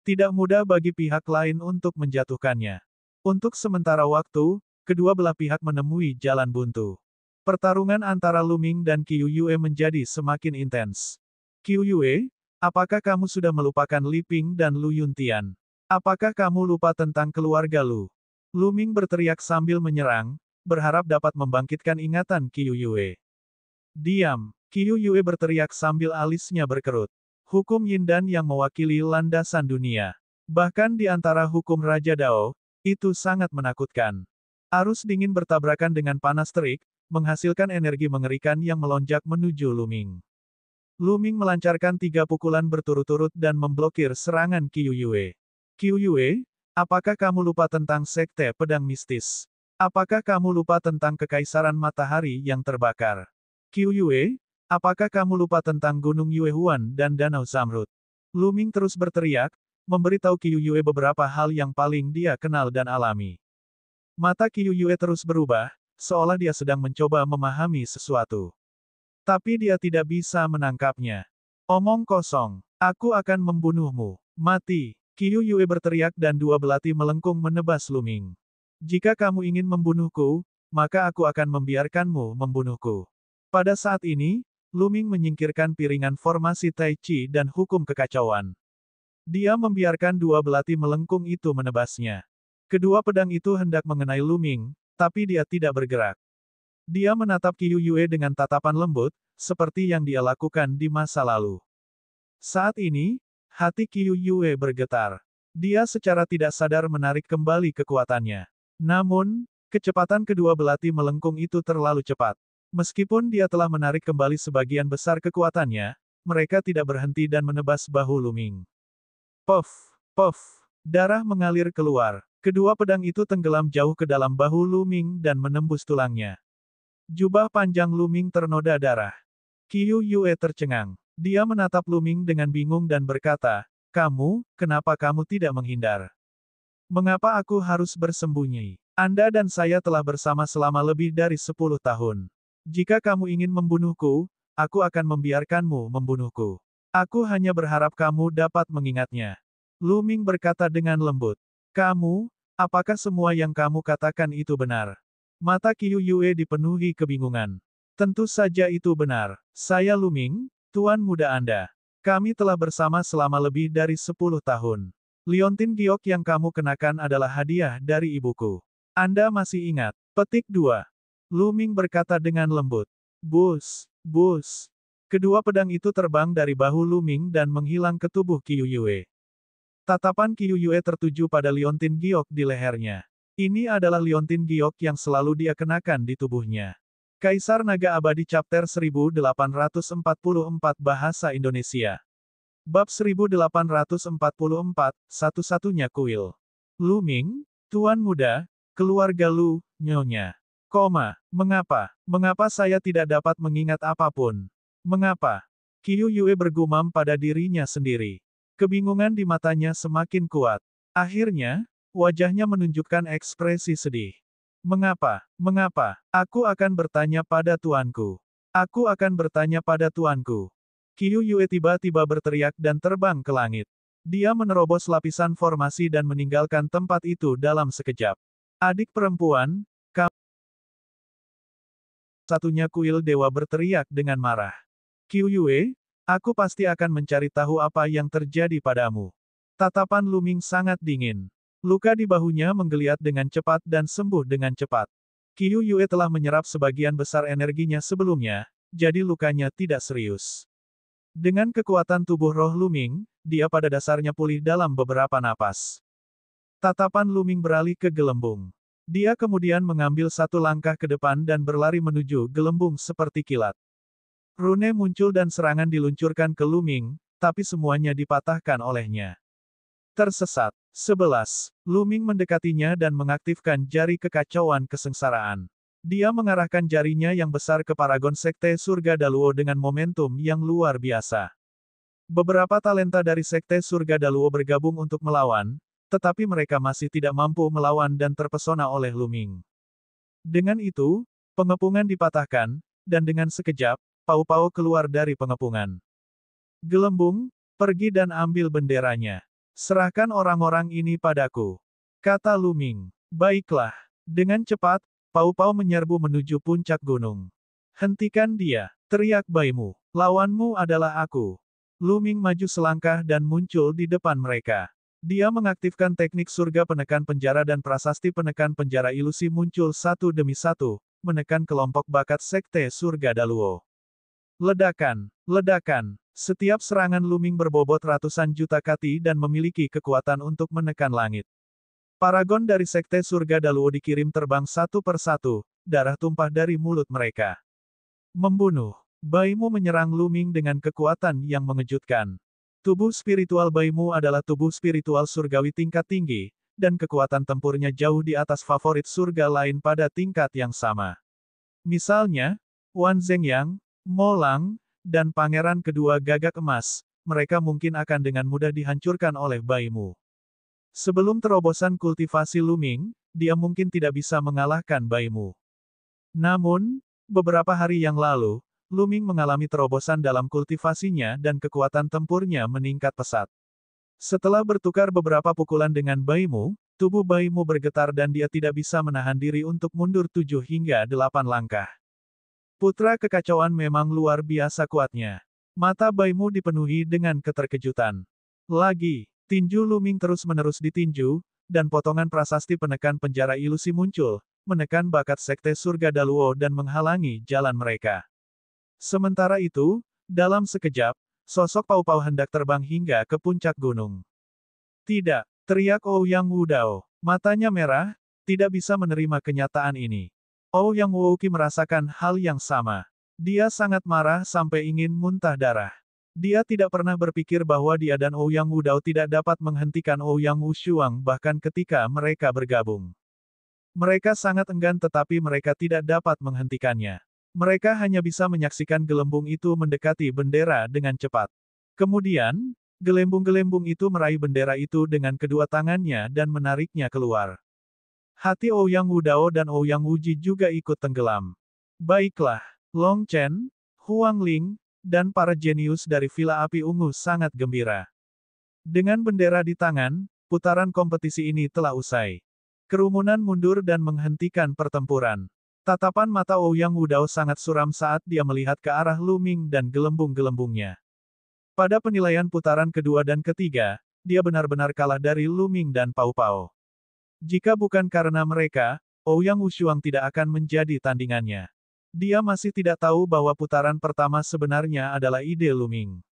Tidak mudah bagi pihak lain untuk menjatuhkannya. Untuk sementara waktu, kedua belah pihak menemui jalan buntu. Pertarungan antara Luming dan Qiuyue menjadi semakin intens. Qiuyue, apakah kamu sudah melupakan Li Ping dan Lu Yuntian? Apakah kamu lupa tentang keluarga Lu? Luming berteriak sambil menyerang, berharap dapat membangkitkan ingatan Qiuyue. Diam! Qiuyue berteriak sambil alisnya berkerut. Hukum Yindan yang mewakili landasan dunia. Bahkan di antara hukum Raja Dao, itu sangat menakutkan. Arus dingin bertabrakan dengan panas terik, menghasilkan energi mengerikan yang melonjak menuju Luming. Luming melancarkan 3 pukulan berturut-turut dan memblokir serangan Qiuyue. Qiuyue, apakah kamu lupa tentang Sekte Pedang Mistis? Apakah kamu lupa tentang Kekaisaran Matahari yang terbakar? Qiuyue, apakah kamu lupa tentang Gunung Yuehuan dan Danau Zamrud? Luming terus berteriak, memberitahu Qiuyue beberapa hal yang paling dia kenal dan alami. Mata Qiuyue terus berubah, seolah dia sedang mencoba memahami sesuatu. Tapi dia tidak bisa menangkapnya. Omong kosong. Aku akan membunuhmu. Mati. Qiu Yue berteriak dan dua belati melengkung menebas Luming. Jika kamu ingin membunuhku, maka aku akan membiarkanmu membunuhku. Pada saat ini, Luming menyingkirkan piringan formasi Tai Chi dan hukum kekacauan. Dia membiarkan dua belati melengkung itu menebasnya. Kedua pedang itu hendak mengenai Luming, tapi dia tidak bergerak. Dia menatap Qiu Yue dengan tatapan lembut, seperti yang dia lakukan di masa lalu. Saat ini, hati Qiu Yue bergetar. Dia secara tidak sadar menarik kembali kekuatannya. Namun, kecepatan kedua belati melengkung itu terlalu cepat. Meskipun dia telah menarik kembali sebagian besar kekuatannya, mereka tidak berhenti dan menebas bahu Luming. Puff, puff, darah mengalir keluar. Kedua pedang itu tenggelam jauh ke dalam bahu Luming dan menembus tulangnya. Jubah panjang Luming ternoda darah. Qiu Yue tercengang. Dia menatap Luming dengan bingung dan berkata, "Kamu, kenapa kamu tidak menghindar? Mengapa aku harus bersembunyi? Anda dan saya telah bersama selama lebih dari 10 tahun. Jika kamu ingin membunuhku, aku akan membiarkanmu membunuhku. Aku hanya berharap kamu dapat mengingatnya." Luming berkata dengan lembut, "Kamu, apakah semua yang kamu katakan itu benar?" Mata Qiu Yue dipenuhi kebingungan. "Tentu saja itu benar. Saya Luming, Tuan muda Anda. Kami telah bersama selama lebih dari 10 tahun. Liontin giok yang kamu kenakan adalah hadiah dari ibuku. Anda masih ingat?" Petik 2. Luming berkata dengan lembut. Bus, bus. Kedua pedang itu terbang dari bahu Luming dan menghilang ke tubuh Qiu Yue. Tatapan Qiu Yue tertuju pada liontin giok di lehernya. Ini adalah liontin giok yang selalu dia kenakan di tubuhnya. Kaisar Naga Abadi Chapter 1844 Bahasa Indonesia. Bab 1844, Satu-satunya kuil. Luming, Tuan muda, keluarga Lu, Nyonya. Mengapa? Mengapa saya tidak dapat mengingat apapun? Mengapa? Qiu Yue bergumam pada dirinya sendiri. Kebingungan di matanya semakin kuat. Akhirnya, wajahnya menunjukkan ekspresi sedih. Mengapa? Mengapa? Aku akan bertanya pada tuanku. Aku akan bertanya pada tuanku. Qiu Yue tiba-tiba berteriak dan terbang ke langit. Dia menerobos lapisan formasi dan meninggalkan tempat itu dalam sekejap. Adik perempuan, kamu satunya kuil dewa berteriak dengan marah. Qiu Yue, aku pasti akan mencari tahu apa yang terjadi padamu. Tatapan Luming sangat dingin. Luka di bahunya menggeliat dengan cepat dan sembuh dengan cepat. Qiu Yue telah menyerap sebagian besar energinya sebelumnya, jadi lukanya tidak serius. Dengan kekuatan tubuh roh Luming, dia pada dasarnya pulih dalam beberapa napas. Tatapan Luming beralih ke gelembung. Dia kemudian mengambil satu langkah ke depan dan berlari menuju gelembung seperti kilat. Rune muncul dan serangan diluncurkan ke Luming, tapi semuanya dipatahkan olehnya. Tersesat. 11. Luming mendekatinya dan mengaktifkan jari kekacauan kesengsaraan. Dia mengarahkan jarinya yang besar ke Paragon Sekte Surga Daluo dengan momentum yang luar biasa. Beberapa talenta dari Sekte Surga Daluo bergabung untuk melawan, tetapi mereka masih tidak mampu melawan dan terpesona oleh Luming. Dengan itu, pengepungan dipatahkan, dan dengan sekejap, Pau-Pau keluar dari pengepungan. Gelembung, pergi dan ambil benderanya. Serahkan orang-orang ini padaku, kata Luming. Baiklah. Dengan cepat, Pau-Pau menyerbu menuju puncak gunung. Hentikan dia, teriak Baimu. Lawanmu adalah aku. Luming maju selangkah dan muncul di depan mereka. Dia mengaktifkan teknik surga penekan penjara dan prasasti penekan penjara ilusi muncul satu demi satu, menekan kelompok bakat Sekte Surga Daluo. Ledakan, ledakan. Setiap serangan Luming berbobot ratusan juta kati dan memiliki kekuatan untuk menekan langit. Paragon dari Sekte Surga Daluo dikirim terbang satu persatu, darah tumpah dari mulut mereka. Membunuh. Baimu menyerang Luming dengan kekuatan yang mengejutkan. Tubuh spiritual Baimu adalah tubuh spiritual surgawi tingkat tinggi, dan kekuatan tempurnya jauh di atas favorit surga lain pada tingkat yang sama. Misalnya, Wan Zhengyang, Mo Lang, dan Pangeran Kedua Gagak Emas, mereka mungkin akan dengan mudah dihancurkan oleh Baimu. Sebelum terobosan kultivasi Luming, dia mungkin tidak bisa mengalahkan Baimu. Namun, beberapa hari yang lalu, Luming mengalami terobosan dalam kultivasinya dan kekuatan tempurnya meningkat pesat. Setelah bertukar beberapa pukulan dengan Baimu, tubuh Baimu bergetar dan dia tidak bisa menahan diri untuk mundur 7 hingga 8 langkah. Putra kekacauan memang luar biasa kuatnya. Mata Baimu dipenuhi dengan keterkejutan. Lagi, tinju Luming terus-menerus ditinju, dan potongan prasasti penekan penjara ilusi muncul, menekan bakat Sekte Surga Daluo dan menghalangi jalan mereka. Sementara itu, dalam sekejap, sosok Pau-Pau hendak terbang hingga ke puncak gunung. Tidak, teriak Ouyang Wudao. Matanya merah, tidak bisa menerima kenyataan ini. Ouyang Wuoqi merasakan hal yang sama. Dia sangat marah sampai ingin muntah darah. Dia tidak pernah berpikir bahwa dia dan Ouyang Wudao tidak dapat menghentikan Ouyang Wushuang bahkan ketika mereka bergabung. Mereka sangat enggan tetapi mereka tidak dapat menghentikannya. Mereka hanya bisa menyaksikan gelembung itu mendekati bendera dengan cepat. Kemudian, gelembung-gelembung itu meraih bendera itu dengan kedua tangannya dan menariknya keluar. Hati Ouyang Wudao dan Ouyang Wuji juga ikut tenggelam. Baiklah, Long Chen, Huang Ling, dan para jenius dari Villa Api Ungu sangat gembira. Dengan bendera di tangan, putaran kompetisi ini telah usai. Kerumunan mundur dan menghentikan pertempuran. Tatapan mata Ouyang Wudao sangat suram saat dia melihat ke arah Luming dan gelembung-gelembungnya. Pada penilaian putaran kedua dan ketiga, dia benar-benar kalah dari Luming dan Pau-Pau. Jika bukan karena mereka, Ouyang Wushuang tidak akan menjadi tandingannya. Dia masih tidak tahu bahwa putaran pertama sebenarnya adalah ide Luming.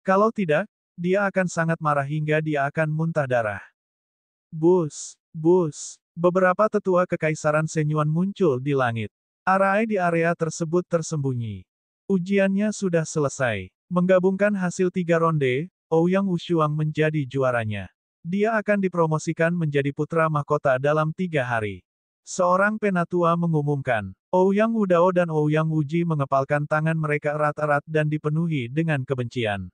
Kalau tidak, dia akan sangat marah hingga dia akan muntah darah. Bus, bus, beberapa tetua kekaisaran Shenyuan muncul di langit. Arai di area tersebut tersembunyi. Ujiannya sudah selesai. Menggabungkan hasil 3 ronde, Ouyang Wushuang menjadi juaranya. Dia akan dipromosikan menjadi putra mahkota dalam 3 hari. Seorang penatua mengumumkan. Ouyang Wudao dan Ouyang Wuji mengepalkan tangan mereka erat-erat dan dipenuhi dengan kebencian.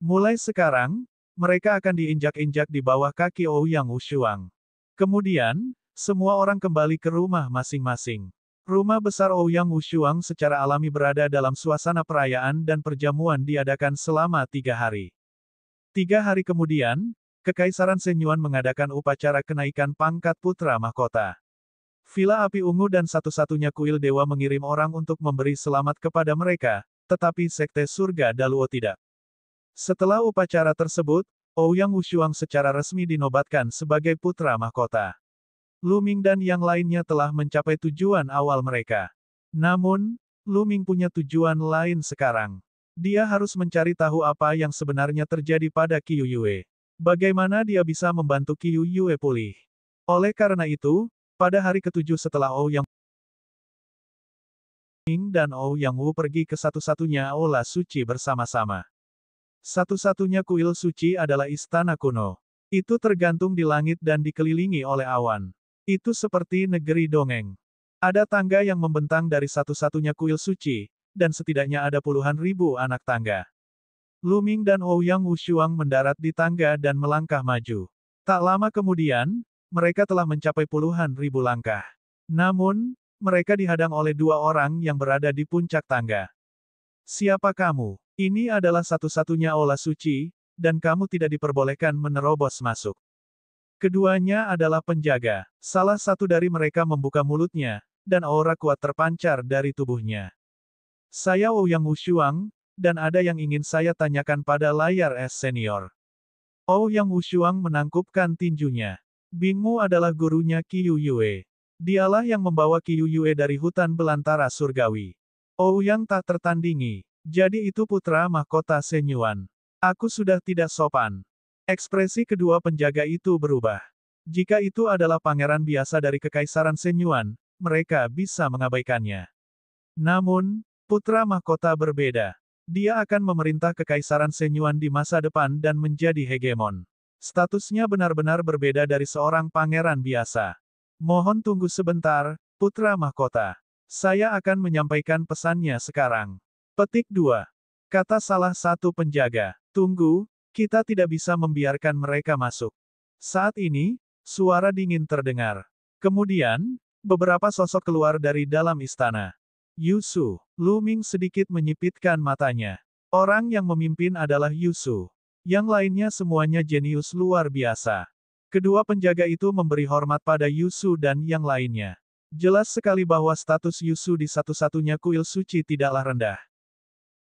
Mulai sekarang, mereka akan diinjak-injak di bawah kaki Ouyang Wushuang. Kemudian, semua orang kembali ke rumah masing-masing. Rumah besar Ouyang Wushuang secara alami berada dalam suasana perayaan dan perjamuan diadakan selama 3 hari. 3 hari kemudian, Kekaisaran Shenyuan mengadakan upacara kenaikan pangkat putra mahkota. Villa Api Ungu dan satu-satunya kuil dewa mengirim orang untuk memberi selamat kepada mereka, tetapi Sekte Surga Daluo tidak. Setelah upacara tersebut, Ouyang Wushuang secara resmi dinobatkan sebagai putra mahkota. Luming dan yang lainnya telah mencapai tujuan awal mereka. Namun, Luming punya tujuan lain sekarang. Dia harus mencari tahu apa yang sebenarnya terjadi pada Qiu Yue. Bagaimana dia bisa membantu Qiu Yue pulih? Oleh karena itu, pada hari ke-7 setelah Ouyang Ning dan Ouyang Wu pergi ke satu-satunya aula suci bersama-sama. Satu-satunya kuil suci adalah istana kuno. Itu tergantung di langit dan dikelilingi oleh awan. Itu seperti negeri dongeng. Ada tangga yang membentang dari satu-satunya kuil suci, dan setidaknya ada puluhan ribu anak tangga. Luming dan Ouyang Wushuang mendarat di tangga dan melangkah maju. Tak lama kemudian, mereka telah mencapai puluhan ribu langkah. Namun, mereka dihadang oleh 2 orang yang berada di puncak tangga. Siapa kamu? Ini adalah satu-satunya aula suci, dan kamu tidak diperbolehkan menerobos masuk. Keduanya adalah penjaga. Salah satu dari mereka membuka mulutnya, dan aura kuat terpancar dari tubuhnya. Saya Ouyang Wushuang, dan ada yang ingin saya tanyakan pada layar es senior. Ouyang Wushuang menangkupkan tinjunya. Bingmu adalah gurunya Qiu Yue. Dialah yang membawa Qiu Yue dari hutan belantara surgawi. Ouyang tak tertandingi. Jadi itu putra mahkota Shenyuan. Aku sudah tidak sopan. Ekspresi kedua penjaga itu berubah. Jika itu adalah pangeran biasa dari kekaisaran Shenyuan, mereka bisa mengabaikannya. Namun, putra mahkota berbeda. Dia akan memerintah kekaisaran Shenyuan di masa depan dan menjadi hegemon. Statusnya benar-benar berbeda dari seorang pangeran biasa. Mohon tunggu sebentar, putra mahkota. Saya akan menyampaikan pesannya sekarang. Petik 2. Kata salah satu penjaga. Tunggu, kita tidak bisa membiarkan mereka masuk. Saat ini, suara dingin terdengar. Kemudian, beberapa sosok keluar dari dalam istana. Yusu. Lu Ming sedikit menyipitkan matanya. Orang yang memimpin adalah Yusu. Yang lainnya semuanya jenius luar biasa. Kedua penjaga itu memberi hormat pada Yusu dan yang lainnya. Jelas sekali bahwa status Yusu di satu-satunya kuil suci tidaklah rendah.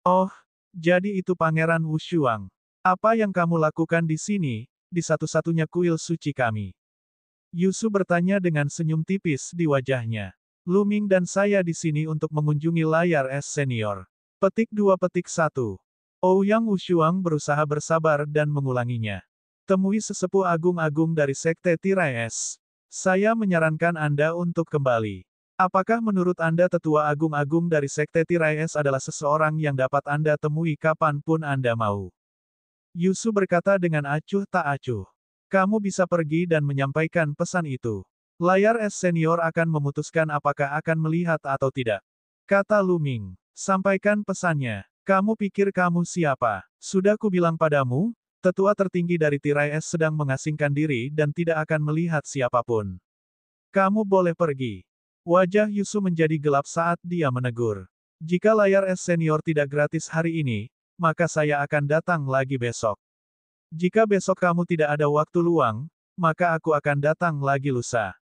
Oh, jadi itu Pangeran Wushuang. Apa yang kamu lakukan di sini, di satu-satunya kuil suci kami? Yusu bertanya dengan senyum tipis di wajahnya. Lu Ming dan saya di sini untuk mengunjungi layar es senior. Petik 2:1. Ouyang Wushuang berusaha bersabar dan mengulanginya. Temui sesepuh agung-agung dari Sekte Tirai Es. Saya menyarankan Anda untuk kembali. Apakah menurut Anda tetua agung-agung dari Sekte Tirai Es adalah seseorang yang dapat Anda temui kapanpun Anda mau? Yusu berkata dengan acuh tak acuh. Kamu bisa pergi dan menyampaikan pesan itu. Layar es senior akan memutuskan apakah akan melihat atau tidak. Kata Lu Ming. Sampaikan pesannya. Kamu pikir kamu siapa? Sudah kubilang padamu, tetua tertinggi dari Tirai Es sedang mengasingkan diri dan tidak akan melihat siapapun. Kamu boleh pergi. Wajah Yusu menjadi gelap saat dia menegur. Jika layar es senior tidak gratis hari ini, maka saya akan datang lagi besok. Jika besok kamu tidak ada waktu luang, maka aku akan datang lagi lusa.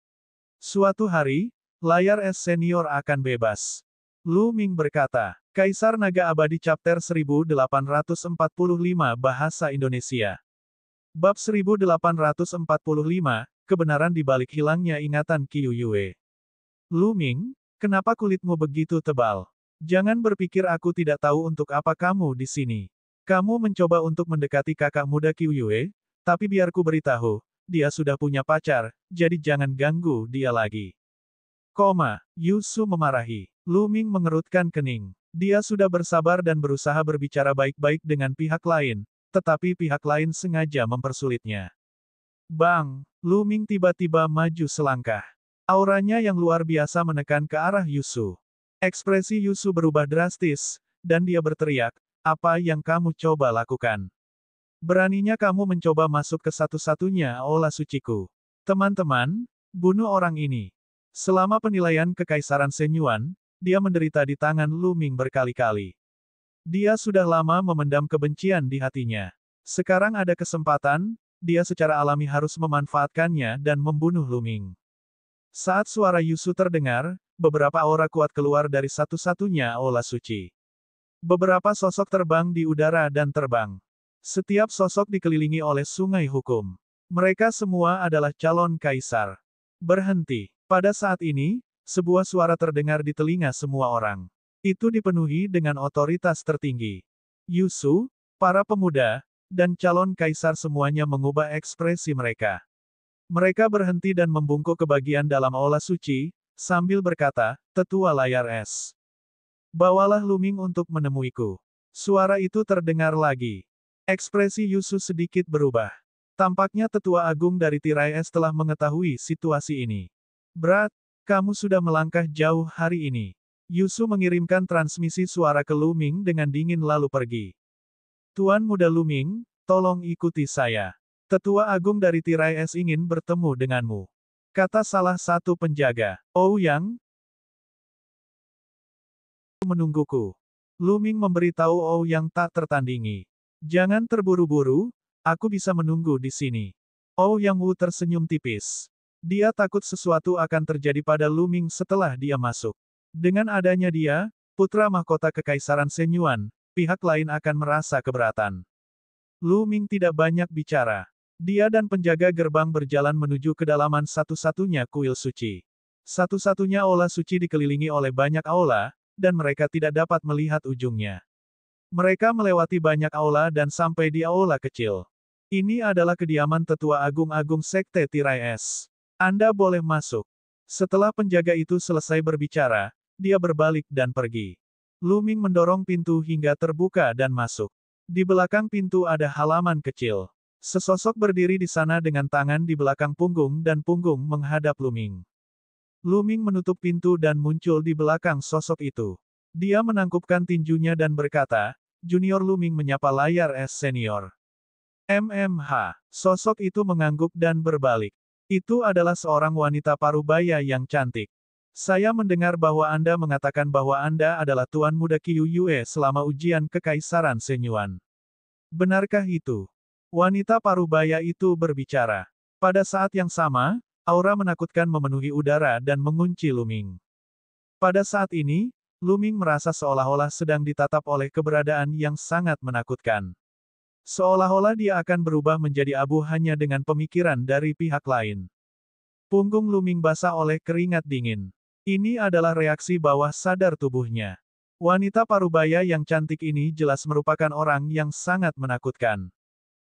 Suatu hari, layar es senior akan bebas. Lu Ming berkata, Kaisar Naga Abadi Chapter 1845 Bahasa Indonesia. Bab 1845, Kebenaran di balik hilangnya ingatan Qiu Yue. Lu Ming, kenapa kulitmu begitu tebal? Jangan berpikir aku tidak tahu untuk apa kamu di sini. Kamu mencoba untuk mendekati kakak muda Qiu Yue, tapi biar ku beritahu, dia sudah punya pacar, jadi jangan ganggu dia lagi. Yusu memarahi. Lu Ming mengerutkan kening. Dia sudah bersabar dan berusaha berbicara baik-baik dengan pihak lain, tetapi pihak lain sengaja mempersulitnya. Bang! Lu Ming tiba-tiba maju selangkah. Auranya yang luar biasa menekan ke arah Yusu. Ekspresi Yusu berubah drastis, dan dia berteriak, apa yang kamu coba lakukan? Beraninya kamu mencoba masuk ke satu-satunya aula suciku. Teman-teman, bunuh orang ini. Selama penilaian Kekaisaran Shenyuan, dia menderita di tangan Lu Ming berkali-kali. Dia sudah lama memendam kebencian di hatinya. Sekarang ada kesempatan, dia secara alami harus memanfaatkannya dan membunuh Lu Ming. Saat suara Yusu terdengar, beberapa aura kuat keluar dari satu-satunya aula suci. Beberapa sosok terbang di udara dan terbang. Setiap sosok dikelilingi oleh sungai hukum. Mereka semua adalah calon kaisar. Berhenti. Pada saat ini, sebuah suara terdengar di telinga semua orang. Itu dipenuhi dengan otoritas tertinggi. Yusu, para pemuda, dan calon kaisar semuanya mengubah ekspresi mereka. Mereka berhenti dan membungkuk ke bagian dalam aula suci, sambil berkata, Tetua layar es. Bawalah Lu Ming untuk menemuiku. Suara itu terdengar lagi. Ekspresi Yusu sedikit berubah. Tampaknya tetua agung dari Tirai Es telah mengetahui situasi ini. Berat, kamu sudah melangkah jauh hari ini. Yusu mengirimkan transmisi suara ke Lu Ming dengan dingin lalu pergi. Tuan Muda Lu Ming, tolong ikuti saya. Tetua agung dari Tirai Es ingin bertemu denganmu. Kata salah satu penjaga. Ouyang menungguku. Lu Ming memberitahu Ouyang tak tertandingi. Jangan terburu-buru, aku bisa menunggu di sini. Ouyang Wu tersenyum tipis. Dia takut sesuatu akan terjadi pada Lu Ming setelah dia masuk. Dengan adanya dia, putra mahkota Kekaisaran Shenyuan, pihak lain akan merasa keberatan. Lu Ming tidak banyak bicara. Dia dan penjaga gerbang berjalan menuju kedalaman satu-satunya kuil suci. Satu-satunya aula suci dikelilingi oleh banyak aula, dan mereka tidak dapat melihat ujungnya. Mereka melewati banyak aula dan sampai di aula kecil. Ini adalah kediaman tetua agung-agung Sekte Tirai Es. Anda boleh masuk. Setelah penjaga itu selesai berbicara, dia berbalik dan pergi. Lu Ming mendorong pintu hingga terbuka dan masuk. Di belakang pintu ada halaman kecil. Sesosok berdiri di sana dengan tangan di belakang punggung dan punggung menghadap Lu Ming. Lu Ming menutup pintu dan muncul di belakang sosok itu. Dia menangkupkan tinjunya dan berkata, Junior Lu Ming menyapa layar es senior. MMH. Sosok itu mengangguk dan berbalik. Itu adalah seorang wanita parubaya yang cantik. Saya mendengar bahwa Anda mengatakan bahwa Anda adalah Tuan Muda Qiu Yue selama ujian Kekaisaran Shenyuan. Benarkah itu? Wanita parubaya itu berbicara. Pada saat yang sama, aura menakutkan memenuhi udara dan mengunci Luming. Pada saat ini, Luming merasa seolah-olah sedang ditatap oleh keberadaan yang sangat menakutkan. Seolah-olah dia akan berubah menjadi abu hanya dengan pemikiran dari pihak lain. Punggung Luming basah oleh keringat dingin. Ini adalah reaksi bawah sadar tubuhnya. Wanita parubaya yang cantik ini jelas merupakan orang yang sangat menakutkan.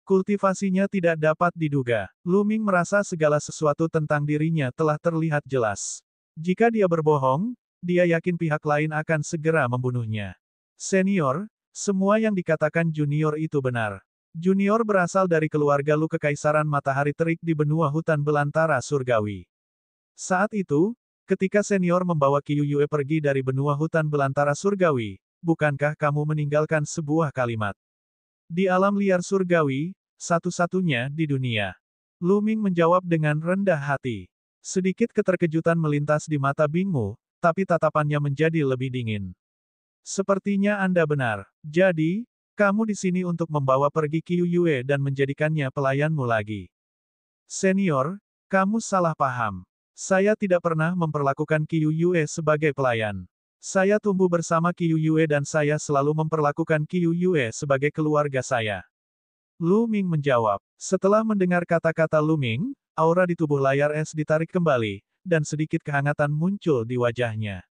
Kultivasinya tidak dapat diduga. Luming merasa segala sesuatu tentang dirinya telah terlihat jelas. Jika dia berbohong, dia yakin pihak lain akan segera membunuhnya. Senior, semua yang dikatakan junior itu benar. Junior berasal dari keluarga Lu Kekaisaran Matahari Terik di benua hutan belantara surgawi. Saat itu, ketika senior membawa Qiu Yue pergi dari benua hutan belantara surgawi, bukankah kamu meninggalkan sebuah kalimat? Di alam liar surgawi, satu-satunya di dunia. Luming menjawab dengan rendah hati. Sedikit keterkejutan melintas di mata Bingmu, tapi tatapannya menjadi lebih dingin. Sepertinya Anda benar. Jadi, kamu di sini untuk membawa pergi Qiu Yue dan menjadikannya pelayanmu lagi. Senior, kamu salah paham. Saya tidak pernah memperlakukan Qiu Yue sebagai pelayan. Saya tumbuh bersama Qiu Yue dan saya selalu memperlakukan Qiu Yue sebagai keluarga saya. Lu Ming menjawab. Setelah mendengar kata-kata Lu Ming, aura di tubuh layar es ditarik kembali, dan sedikit kehangatan muncul di wajahnya.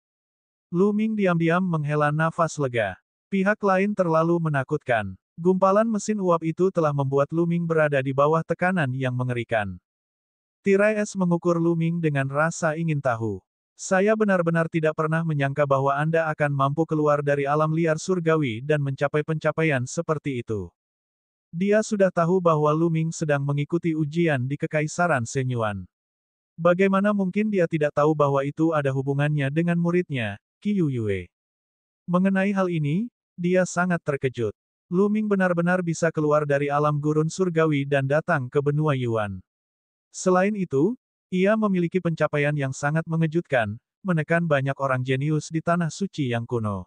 Lu Ming diam-diam menghela nafas lega. Pihak lain terlalu menakutkan. Gumpalan mesin uap itu telah membuat Lu Ming berada di bawah tekanan yang mengerikan. Tirai es mengukur Lu Ming dengan rasa ingin tahu. Saya benar-benar tidak pernah menyangka bahwa Anda akan mampu keluar dari alam liar surgawi dan mencapai pencapaian seperti itu. Dia sudah tahu bahwa Lu Ming sedang mengikuti ujian di Kekaisaran Shenyuan. Bagaimana mungkin dia tidak tahu bahwa itu ada hubungannya dengan muridnya, Qiu Yue? Mengenai hal ini, dia sangat terkejut. Lu Ming benar-benar bisa keluar dari alam gurun surgawi dan datang ke benua Yuan. Selain itu, ia memiliki pencapaian yang sangat mengejutkan, menekan banyak orang jenius di tanah suci yang kuno.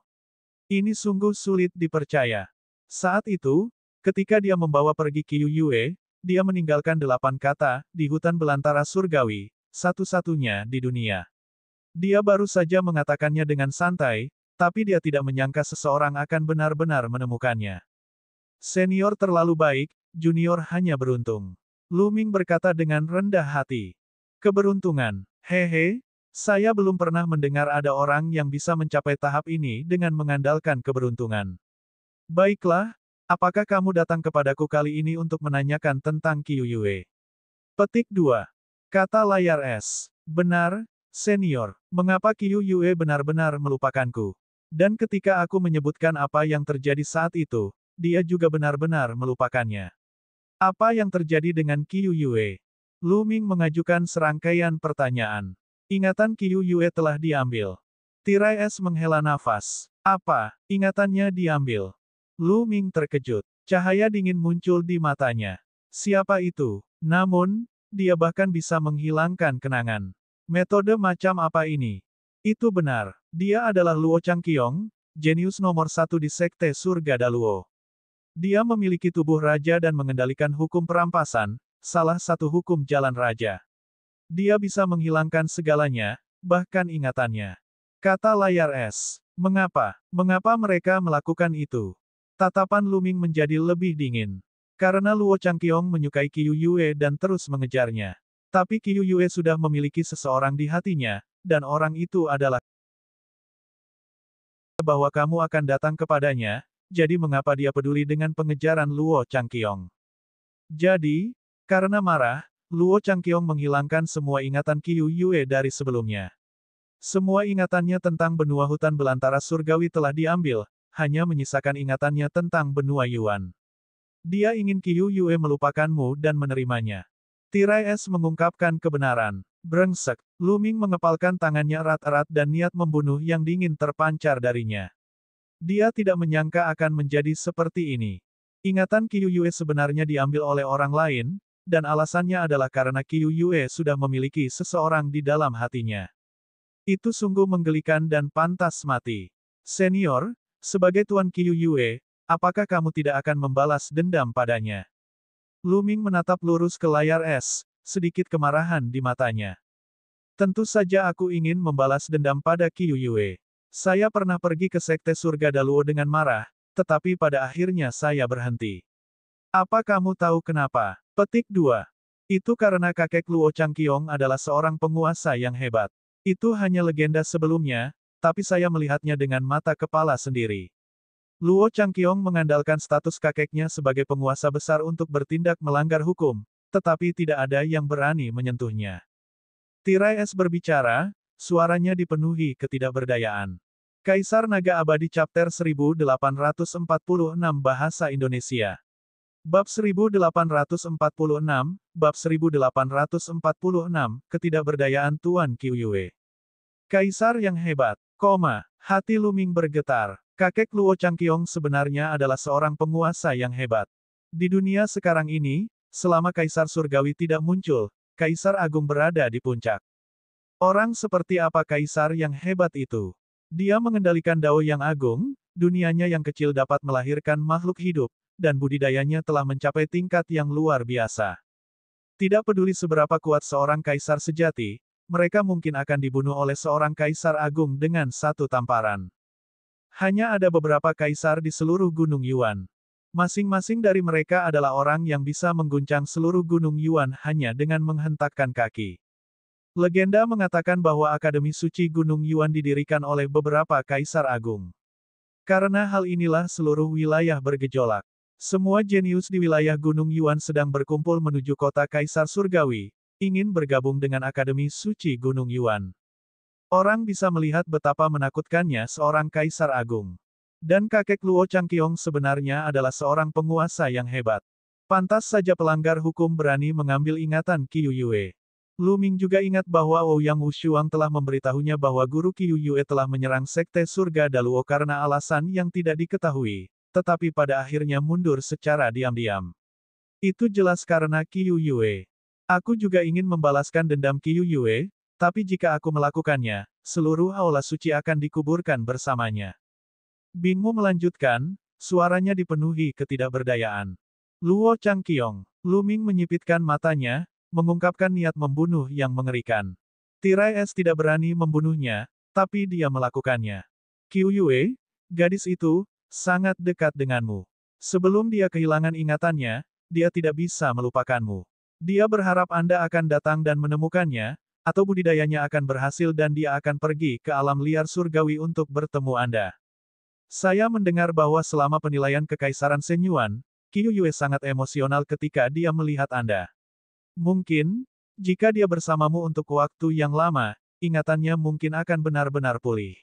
Ini sungguh sulit dipercaya. Saat itu, ketika dia membawa pergi Qiu Yue, dia meninggalkan 8 kata di hutan belantara surgawi, satu-satunya di dunia. Dia baru saja mengatakannya dengan santai, tapi dia tidak menyangka seseorang akan benar-benar menemukannya. Senior terlalu baik, junior hanya beruntung. Lu Ming berkata dengan rendah hati. Keberuntungan, hehe, saya belum pernah mendengar ada orang yang bisa mencapai tahap ini dengan mengandalkan keberuntungan. Baiklah, apakah kamu datang kepadaku kali ini untuk menanyakan tentang Qiu Yue? Petik 2. Kata layar es. Benar, senior. Mengapa Qiu Yue benar-benar melupakanku? Dan ketika aku menyebutkan apa yang terjadi saat itu, dia juga benar-benar melupakannya. Apa yang terjadi dengan Qiu Yue? Lu Ming mengajukan serangkaian pertanyaan. Ingatan Qiu Yue telah diambil. Tirai es menghela nafas. Apa? Ingatannya diambil. Lu Ming terkejut. Cahaya dingin muncul di matanya. Siapa itu? Namun, dia bahkan bisa menghilangkan kenangan. Metode macam apa ini? Itu benar. Dia adalah Luo Changqiong, jenius nomor 1 di Sekte Surga Daluo. Dia memiliki tubuh raja dan mengendalikan hukum perampasan, salah satu hukum jalan raja. Dia bisa menghilangkan segalanya, bahkan ingatannya. Kata layar es. Mengapa? Mengapa mereka melakukan itu? Tatapan Lu Ming menjadi lebih dingin. Karena Luo Changqiong menyukai Qiu Yue dan terus mengejarnya. Tapi Qiu Yue sudah memiliki seseorang di hatinya, dan orang itu adalah bahwa kamu akan datang kepadanya, jadi mengapa dia peduli dengan pengejaran Luo Changqiong? Jadi, karena marah, Luo Changqiong menghilangkan semua ingatan Qiu Yue dari sebelumnya. Semua ingatannya tentang benua hutan belantara surgawi telah diambil, hanya menyisakan ingatannya tentang benua Yuan. Dia ingin Qiu Yue melupakanmu dan menerimanya. Tirai es mengungkapkan kebenaran. Brengsek, Lu Ming mengepalkan tangannya erat-erat dan niat membunuh yang dingin terpancar darinya. Dia tidak menyangka akan menjadi seperti ini. Ingatan Qiu Yue sebenarnya diambil oleh orang lain, dan alasannya adalah karena Qiu Yue sudah memiliki seseorang di dalam hatinya. Itu sungguh menggelikan dan pantas mati. Senior, sebagai Tuan Qiu Yue, apakah kamu tidak akan membalas dendam padanya? Lu Ming menatap lurus ke layar es, sedikit kemarahan di matanya. Tentu saja aku ingin membalas dendam pada Qiu Yue. Saya pernah pergi ke Sekte Surga Daluo dengan marah, tetapi pada akhirnya saya berhenti. Apa kamu tahu kenapa? Petik 2. Itu karena kakek Luo Changqiong adalah seorang penguasa yang hebat. Itu hanya legenda sebelumnya, tapi saya melihatnya dengan mata kepala sendiri. Luo Changqiong mengandalkan status kakeknya sebagai penguasa besar untuk bertindak melanggar hukum, tetapi tidak ada yang berani menyentuhnya. Tirai es berbicara, suaranya dipenuhi ketidakberdayaan. Kaisar Naga Abadi Chapter 1846 Bahasa Indonesia. Bab 1846, Bab 1846, Ketidakberdayaan Tuan Qiu Yue. Kaisar yang hebat, hati Lu Ming bergetar. Kakek Luo Changqiong sebenarnya adalah seorang penguasa yang hebat. Di dunia sekarang ini, selama Kaisar Surgawi tidak muncul, Kaisar Agung berada di puncak. Orang seperti apa Kaisar yang hebat itu? Dia mengendalikan Dao yang agung, dunianya yang kecil dapat melahirkan makhluk hidup, dan budidayanya telah mencapai tingkat yang luar biasa. Tidak peduli seberapa kuat seorang kaisar sejati, mereka mungkin akan dibunuh oleh seorang kaisar agung dengan satu tamparan. Hanya ada beberapa kaisar di seluruh Gunung Yuan. Masing-masing dari mereka adalah orang yang bisa mengguncang seluruh Gunung Yuan hanya dengan menghentakkan kaki. Legenda mengatakan bahwa Akademi Suci Gunung Yuan didirikan oleh beberapa kaisar agung. Karena hal inilah seluruh wilayah bergejolak. Semua jenius di wilayah Gunung Yuan sedang berkumpul menuju kota Kaisar Surgawi, ingin bergabung dengan Akademi Suci Gunung Yuan. Orang bisa melihat betapa menakutkannya seorang Kaisar Agung. Dan kakek Luo Changqiong sebenarnya adalah seorang penguasa yang hebat. Pantas saja pelanggar hukum berani mengambil ingatan Qiu Yue. Lu Ming juga ingat bahwa Ouyang Wushuang telah memberitahunya bahwa guru Qiu Yue telah menyerang Sekte Surga Daluo karena alasan yang tidak diketahui, tetapi pada akhirnya mundur secara diam-diam. Itu jelas karena Qiu Yue. Aku juga ingin membalaskan dendam Qiu Yue, tapi jika aku melakukannya, seluruh aula suci akan dikuburkan bersamanya. Bingmu melanjutkan, suaranya dipenuhi ketidakberdayaan. Luo Changqiong. Lu Ming menyipitkan matanya, mengungkapkan niat membunuh yang mengerikan. Tirai es tidak berani membunuhnya, tapi dia melakukannya. Qiu Yue, gadis itu, sangat dekat denganmu. Sebelum dia kehilangan ingatannya, dia tidak bisa melupakanmu. Dia berharap Anda akan datang dan menemukannya, atau budidayanya akan berhasil dan dia akan pergi ke alam liar surgawi untuk bertemu Anda. Saya mendengar bahwa selama penilaian Kekaisaran Shenyuan, Qiu Yue sangat emosional ketika dia melihat Anda. Mungkin, jika dia bersamamu untuk waktu yang lama, ingatannya mungkin akan benar-benar pulih.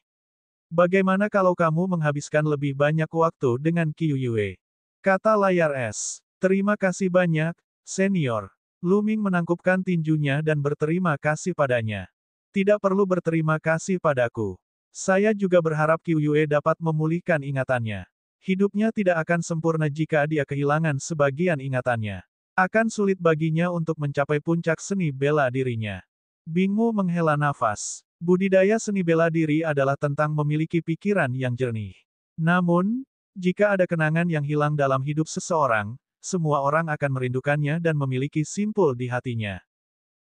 Bagaimana kalau kamu menghabiskan lebih banyak waktu dengan Qiu Yue? Kata layar es. Terima kasih banyak, senior. Lu Ming menangkupkan tinjunya dan berterima kasih padanya. Tidak perlu berterima kasih padaku. Saya juga berharap Qiu Yue dapat memulihkan ingatannya. Hidupnya tidak akan sempurna jika dia kehilangan sebagian ingatannya. Akan sulit baginya untuk mencapai puncak seni bela dirinya. Bingmu menghela nafas. Budidaya seni bela diri adalah tentang memiliki pikiran yang jernih. Namun, jika ada kenangan yang hilang dalam hidup seseorang, semua orang akan merindukannya dan memiliki simpul di hatinya.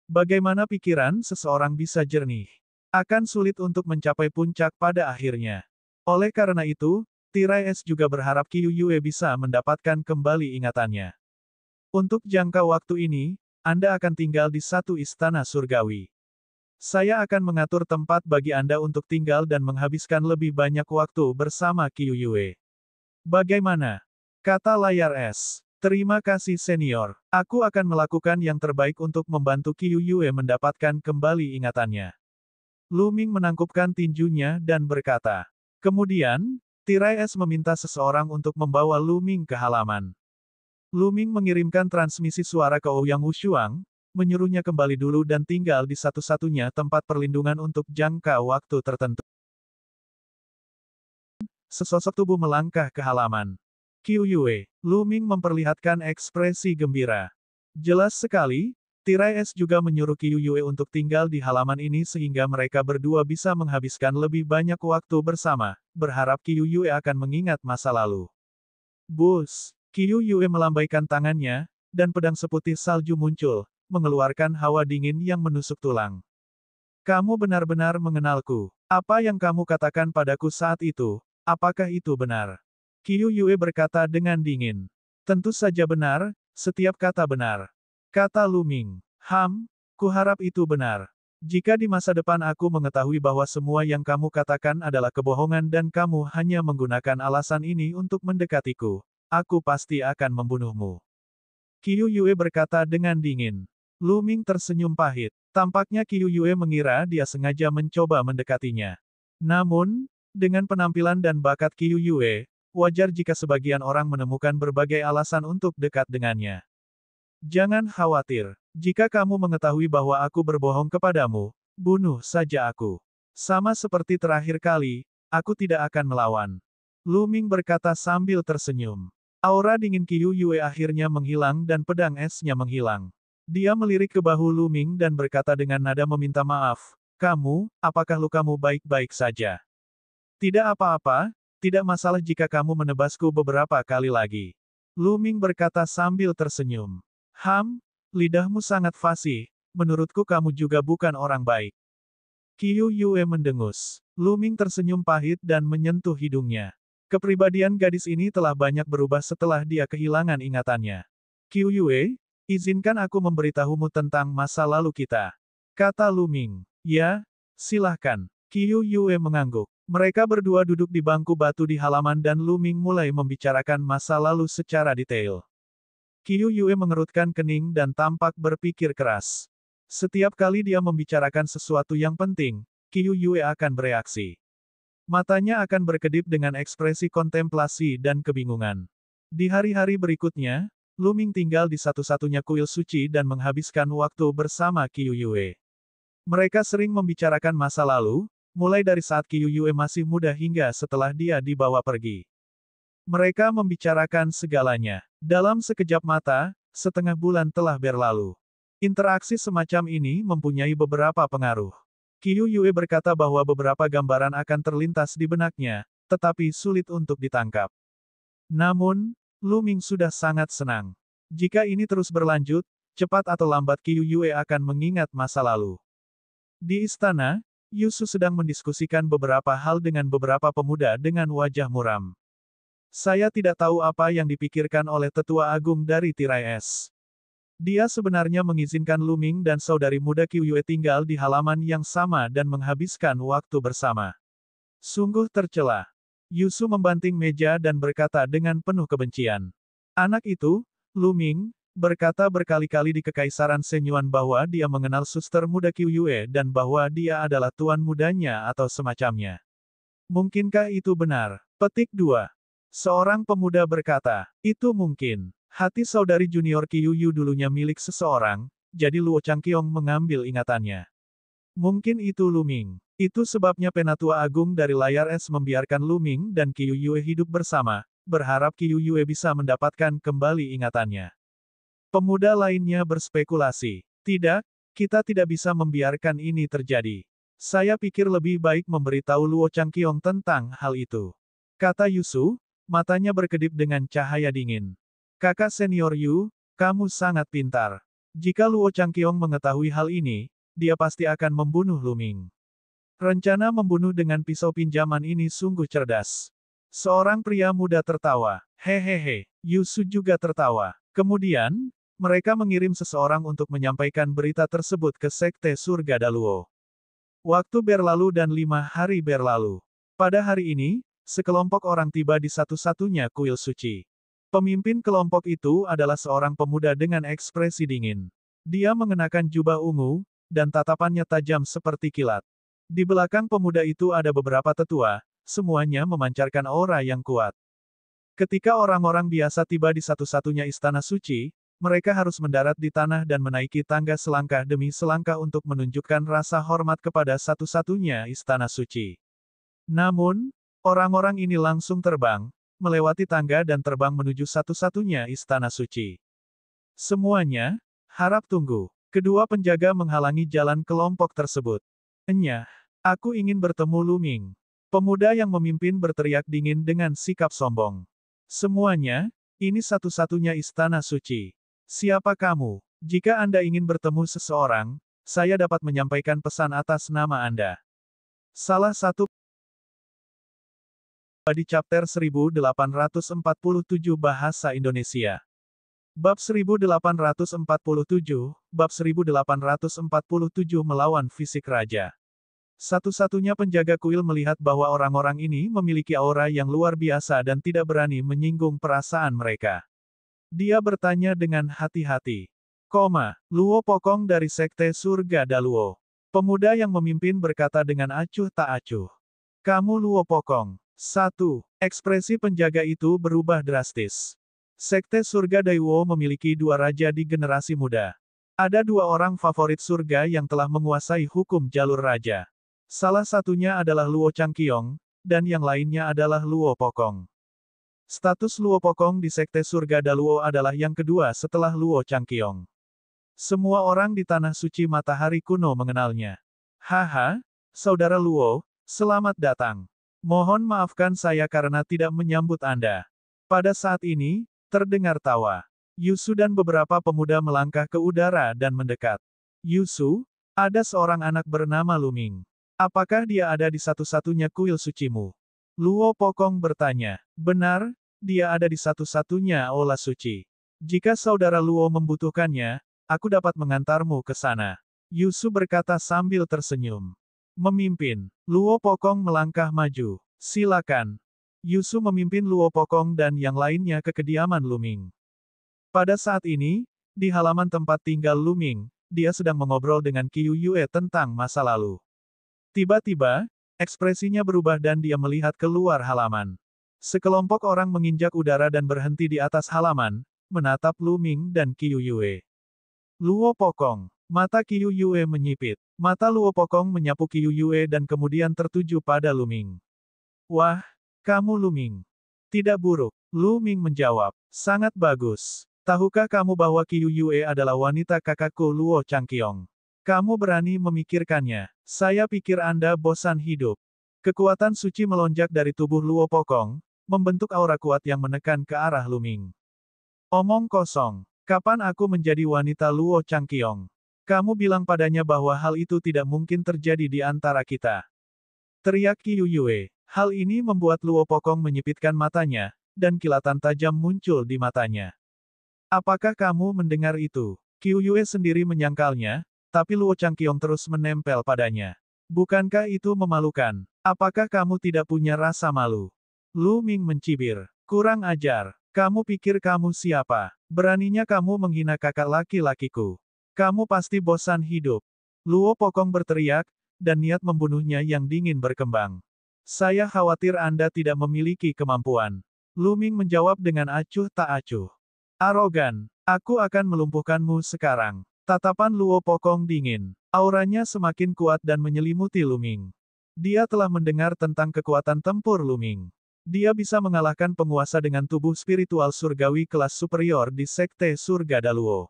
Bagaimana pikiran seseorang bisa jernih? Akan sulit untuk mencapai puncak pada akhirnya. Oleh karena itu, Tirai Es juga berharap Qiu Yue bisa mendapatkan kembali ingatannya. Untuk jangka waktu ini, Anda akan tinggal di satu istana surgawi. Saya akan mengatur tempat bagi Anda untuk tinggal dan menghabiskan lebih banyak waktu bersama Qiu Yue. Bagaimana? Kata layar es. Terima kasih senior. Aku akan melakukan yang terbaik untuk membantu Qiu Yue mendapatkan kembali ingatannya. Lu Ming menangkupkan tinjunya dan berkata. Kemudian, Tirai Es meminta seseorang untuk membawa Lu Ming ke halaman. Lu Ming mengirimkan transmisi suara ke Ouyang Wushuang, menyuruhnya kembali dulu dan tinggal di satu-satunya tempat perlindungan untuk jangka waktu tertentu. Sesosok tubuh melangkah ke halaman. Qiu Yue, Lu Ming memperlihatkan ekspresi gembira. Jelas sekali, Tirai es juga menyuruh Qiu Yue untuk tinggal di halaman ini sehingga mereka berdua bisa menghabiskan lebih banyak waktu bersama, berharap Qiu Yue akan mengingat masa lalu. Bus! Qiu Yue melambaikan tangannya, dan pedang seputih salju muncul, mengeluarkan hawa dingin yang menusuk tulang. Kamu benar-benar mengenalku. Apa yang kamu katakan padaku saat itu, apakah itu benar? Qiu Yue berkata dengan dingin. Tentu saja benar, setiap kata benar. Kata Lu Ming. Kuharap itu benar. Jika di masa depan aku mengetahui bahwa semua yang kamu katakan adalah kebohongan dan kamu hanya menggunakan alasan ini untuk mendekatiku, aku pasti akan membunuhmu. Qiu Yue berkata dengan dingin. Lu Ming tersenyum pahit. Tampaknya Qiu Yue mengira dia sengaja mencoba mendekatinya. Namun, dengan penampilan dan bakat Qiu Yue, wajar jika sebagian orang menemukan berbagai alasan untuk dekat dengannya. Jangan khawatir. Jika kamu mengetahui bahwa aku berbohong kepadamu, bunuh saja aku. Sama seperti terakhir kali, aku tidak akan melawan. Lu Ming berkata sambil tersenyum. Aura dingin Qiu Yue akhirnya menghilang dan pedang esnya menghilang. Dia melirik ke bahu Lu Ming dan berkata dengan nada meminta maaf, apakah lukamu baik-baik saja? Tidak apa-apa, tidak masalah jika kamu menebasku beberapa kali lagi. Lu Ming berkata sambil tersenyum. Lidahmu sangat fasih, menurutku kamu juga bukan orang baik. Qiu Yue mendengus. Lu Ming tersenyum pahit dan menyentuh hidungnya. Kepribadian gadis ini telah banyak berubah setelah dia kehilangan ingatannya. Qiu Yue, izinkan aku memberitahumu tentang masa lalu kita. Kata Lu Ming. Ya, silahkan. Qiu Yue mengangguk. Mereka berdua duduk di bangku batu di halaman dan Lu Ming mulai membicarakan masa lalu secara detail. Qiu Yue mengerutkan kening dan tampak berpikir keras. Setiap kali dia membicarakan sesuatu yang penting, Qiu Yue akan bereaksi. Matanya akan berkedip dengan ekspresi kontemplasi dan kebingungan. Di hari-hari berikutnya, Lu Ming tinggal di satu-satunya kuil suci dan menghabiskan waktu bersama Qiu Yue. Mereka sering membicarakan masa lalu, mulai dari saat Qiu Yue masih muda hingga setelah dia dibawa pergi. Mereka membicarakan segalanya. Dalam sekejap mata, setengah bulan telah berlalu. Interaksi semacam ini mempunyai beberapa pengaruh. Qiu Yue berkata bahwa beberapa gambaran akan terlintas di benaknya, tetapi sulit untuk ditangkap. Namun, Lu Ming sudah sangat senang. Jika ini terus berlanjut, cepat atau lambat Qiu Yue akan mengingat masa lalu. Di istana, Yusu sedang mendiskusikan beberapa hal dengan beberapa pemuda dengan wajah muram. Saya tidak tahu apa yang dipikirkan oleh tetua agung dari tirai es. Dia sebenarnya mengizinkan Lu Ming dan saudari muda Qiu Yue tinggal di halaman yang sama dan menghabiskan waktu bersama. Sungguh tercela. Yusu membanting meja dan berkata dengan penuh kebencian. Anak itu, Lu Ming, berkata berkali-kali di Kekaisaran Shenyuan bahwa dia mengenal suster muda Qiu Yue dan bahwa dia adalah tuan mudanya atau semacamnya. Mungkinkah itu benar? Petik 2. Seorang pemuda berkata, itu mungkin. Hati saudari junior Qiu Yu dulunya milik seseorang, jadi Luo Changqiong mengambil ingatannya. Mungkin itu Lu Ming. Itu sebabnya Penatua Agung dari layar es membiarkan Lu Ming dan Qiu Yue hidup bersama, berharap Qiu Yue bisa mendapatkan kembali ingatannya. Pemuda lainnya berspekulasi. Tidak, kita tidak bisa membiarkan ini terjadi. Saya pikir lebih baik memberitahu Luo Changqiong tentang hal itu. Kata Yusu, matanya berkedip dengan cahaya dingin. Kakak senior Yu, kamu sangat pintar. Jika Luo Changqiong mengetahui hal ini, dia pasti akan membunuh Lu Ming. Rencana membunuh dengan pisau pinjaman ini sungguh cerdas. Seorang pria muda tertawa. Hehehe, Yusu juga tertawa. Kemudian, mereka mengirim seseorang untuk menyampaikan berita tersebut ke Sekte Surga Daluo. Waktu berlalu dan 5 hari berlalu. Pada hari ini, sekelompok orang tiba di satu-satunya kuil suci. Pemimpin kelompok itu adalah seorang pemuda dengan ekspresi dingin. Dia mengenakan jubah ungu, dan tatapannya tajam seperti kilat. Di belakang pemuda itu ada beberapa tetua, semuanya memancarkan aura yang kuat. Ketika orang-orang biasa tiba di satu-satunya istana suci, mereka harus mendarat di tanah dan menaiki tangga selangkah demi selangkah untuk menunjukkan rasa hormat kepada satu-satunya istana suci. Namun, orang-orang ini langsung terbang, melewati tangga dan terbang menuju satu-satunya istana suci. Semuanya, harap tunggu. Kedua penjaga menghalangi jalan kelompok tersebut. Enyah, aku ingin bertemu Lu Ming. Pemuda yang memimpin berteriak dingin dengan sikap sombong. Semuanya, ini satu-satunya istana suci. Siapa kamu? Jika Anda ingin bertemu seseorang, saya dapat menyampaikan pesan atas nama Anda. Salah satu di chapter 1847 Bahasa Indonesia. Bab 1847, Bab 1847 Melawan Fisik Raja. Satu-satunya penjaga kuil melihat bahwa orang-orang ini memiliki aura yang luar biasa dan tidak berani menyinggung perasaan mereka. Dia bertanya dengan hati-hati. Luo Pokong dari Sekte Surga Daluo. Pemuda yang memimpin berkata dengan acuh tak acuh. Kamu Luo Pokong. 1. Ekspresi penjaga itu berubah drastis. Sekte Surga Daluo memiliki dua raja di generasi muda. Ada dua orang favorit surga yang telah menguasai hukum jalur raja. Salah satunya adalah Luo Changqiong, dan yang lainnya adalah Luo Pokong. Status Luo Pokong di Sekte Surga Daluo adalah yang kedua setelah Luo Changqiong. Semua orang di Tanah Suci Matahari Kuno mengenalnya. Haha, Saudara Luo, selamat datang. Mohon maafkan saya karena tidak menyambut Anda. Pada saat ini, terdengar tawa. Yusu dan beberapa pemuda melangkah ke udara dan mendekat. Yusu, ada seorang anak bernama Lu Ming. Apakah dia ada di satu-satunya kuil sucimu? Luo Pokong bertanya. Benar, dia ada di satu-satunya aula suci. Jika saudara Luo membutuhkannya, aku dapat mengantarmu ke sana. Yusu berkata sambil tersenyum. Memimpin. Luo Pokong melangkah maju. Silakan. Yusu memimpin Luo Pokong dan yang lainnya ke kediaman Lu Ming. Pada saat ini, di halaman tempat tinggal Lu Ming, dia sedang mengobrol dengan Qiu Yue tentang masa lalu. Tiba-tiba, ekspresinya berubah dan dia melihat keluar halaman. Sekelompok orang menginjak udara dan berhenti di atas halaman, menatap Lu Ming dan Qiu Yue. Luo Pokong. Mata Qiu Yue menyipit. Mata Luo Pokong menyapu Qiu Yue dan kemudian tertuju pada Lu Ming. Wah, kamu Lu Ming. Tidak buruk. Lu Ming menjawab. Sangat bagus. Tahukah kamu bahwa Qiu Yue adalah wanita kakakku Luo Changqiong? Kamu berani memikirkannya. Saya pikir Anda bosan hidup. Kekuatan suci melonjak dari tubuh Luo Pokong, membentuk aura kuat yang menekan ke arah Lu Ming. Omong kosong. Kapan aku menjadi wanita Luo Changqiong? Kamu bilang padanya bahwa hal itu tidak mungkin terjadi di antara kita. Teriak Qiu Yue. Hal ini membuat Luo Pokong menyipitkan matanya, dan kilatan tajam muncul di matanya. Apakah kamu mendengar itu? Qiu Yue sendiri menyangkalnya, tapi Luo Changqiong terus menempel padanya. Bukankah itu memalukan? Apakah kamu tidak punya rasa malu? Lu Ming mencibir. Kurang ajar. Kamu pikir kamu siapa? Beraninya kamu menghina kakak laki-lakiku. Kamu pasti bosan hidup. Luo Pokong berteriak, dan niat membunuhnya yang dingin berkembang. Saya khawatir Anda tidak memiliki kemampuan. Lu Ming menjawab dengan acuh tak acuh. Arogan. Aku akan melumpuhkanmu sekarang. Tatapan Luo Pokong dingin. Auranya semakin kuat dan menyelimuti Lu Ming. Dia telah mendengar tentang kekuatan tempur Lu Ming. Dia bisa mengalahkan penguasa dengan tubuh spiritual surgawi kelas superior di Sekte Surga Daluo.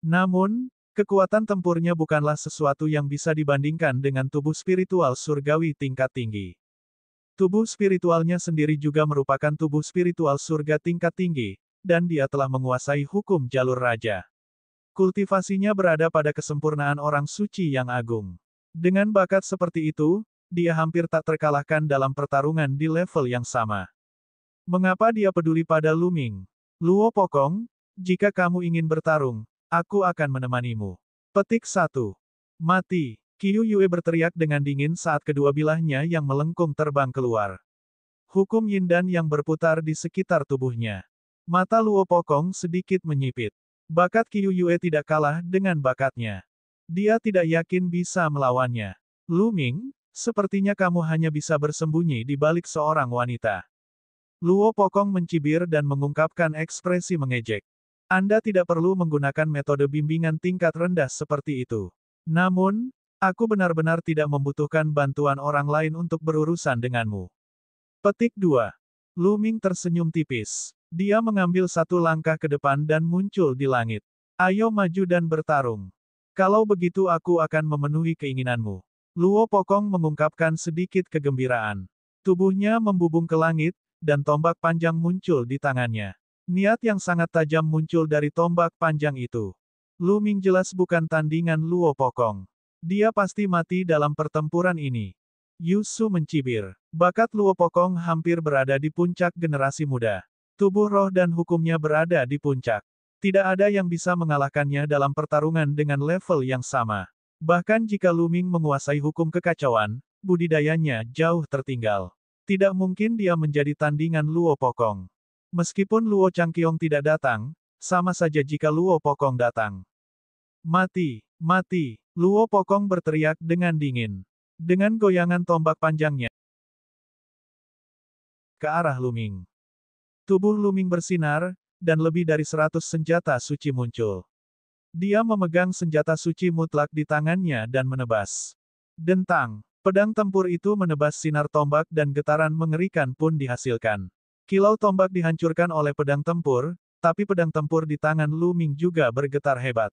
Namun, kekuatan tempurnya bukanlah sesuatu yang bisa dibandingkan dengan tubuh spiritual surgawi tingkat tinggi. Tubuh spiritualnya sendiri juga merupakan tubuh spiritual surga tingkat tinggi, dan dia telah menguasai hukum jalur raja. Kultivasinya berada pada kesempurnaan orang suci yang agung. Dengan bakat seperti itu, dia hampir tak terkalahkan dalam pertarungan di level yang sama. Mengapa dia peduli pada Lu Ming? Luo Pokong, jika kamu ingin bertarung, aku akan menemanimu. Petik 1. Mati. Qiu Yue berteriak dengan dingin saat kedua bilahnya yang melengkung terbang keluar. Hukum Yin Dan yang berputar di sekitar tubuhnya. Mata Luo Pokong sedikit menyipit. Bakat Qiu Yue tidak kalah dengan bakatnya. Dia tidak yakin bisa melawannya. Lu Ming, sepertinya kamu hanya bisa bersembunyi di balik seorang wanita. Luo Pokong mencibir dan mengungkapkan ekspresi mengejek. Anda tidak perlu menggunakan metode bimbingan tingkat rendah seperti itu. Namun, aku benar-benar tidak membutuhkan bantuan orang lain untuk berurusan denganmu. Petik 2. Lu Ming tersenyum tipis. Dia mengambil satu langkah ke depan dan muncul di langit. Ayo maju dan bertarung. Kalau begitu aku akan memenuhi keinginanmu. Luo Pokong mengungkapkan sedikit kegembiraan. Tubuhnya membubung ke langit, dan tombak panjang muncul di tangannya. Niat yang sangat tajam muncul dari tombak panjang itu. Lu Ming jelas bukan tandingan Luo Pokong. Dia pasti mati dalam pertempuran ini. Yu Su mencibir. Bakat Luo Pokong hampir berada di puncak generasi muda. Tubuh roh dan hukumnya berada di puncak. Tidak ada yang bisa mengalahkannya dalam pertarungan dengan level yang sama. Bahkan jika Lu Ming menguasai hukum kekacauan, budidayanya jauh tertinggal. Tidak mungkin dia menjadi tandingan Luo Pokong. Meskipun Luo Changqiong tidak datang, sama saja jika Luo Pokong datang. Mati, mati, Luo Pokong berteriak dengan dingin. Dengan goyangan tombak panjangnya ke arah Lu Ming. Tubuh Lu Ming bersinar, dan lebih dari 100 senjata suci muncul. Dia memegang senjata suci mutlak di tangannya dan menebas. Dentang, pedang tempur itu menebas sinar tombak dan getaran mengerikan pun dihasilkan. Kilau tombak dihancurkan oleh pedang tempur, tapi pedang tempur di tangan Lu Ming juga bergetar hebat.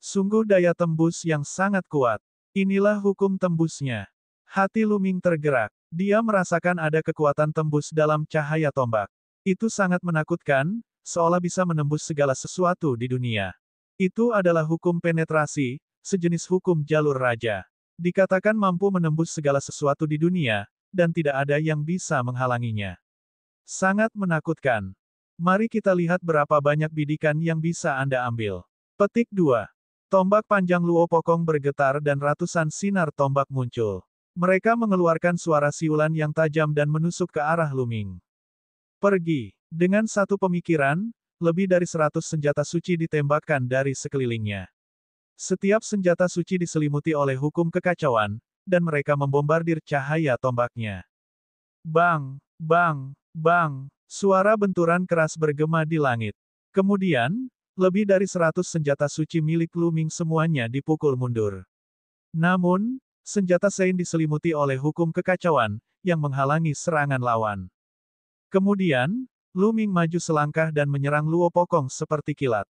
Sungguh daya tembus yang sangat kuat. Inilah hukum tembusnya. Hati Lu Ming tergerak. Dia merasakan ada kekuatan tembus dalam cahaya tombak. Itu sangat menakutkan, seolah bisa menembus segala sesuatu di dunia. Itu adalah hukum penetrasi, sejenis hukum jalur raja. Dikatakan mampu menembus segala sesuatu di dunia, dan tidak ada yang bisa menghalanginya. Sangat menakutkan. Mari kita lihat berapa banyak bidikan yang bisa Anda ambil. Petik 2. Tombak panjang Luo Pokong bergetar dan ratusan sinar tombak muncul. Mereka mengeluarkan suara siulan yang tajam dan menusuk ke arah Lu Ming. Pergi. Dengan satu pemikiran, lebih dari 100 senjata suci ditembakkan dari sekelilingnya. Setiap senjata suci diselimuti oleh hukum kekacauan, dan mereka membombardir cahaya tombaknya. Bang, bang, bang, suara benturan keras bergema di langit. Kemudian, lebih dari 100 senjata suci milik Lu Ming semuanya dipukul mundur. Namun, senjata Sein diselimuti oleh hukum kekacauan, yang menghalangi serangan lawan. Kemudian, Lu Ming maju selangkah dan menyerang Luo Pokong seperti kilat.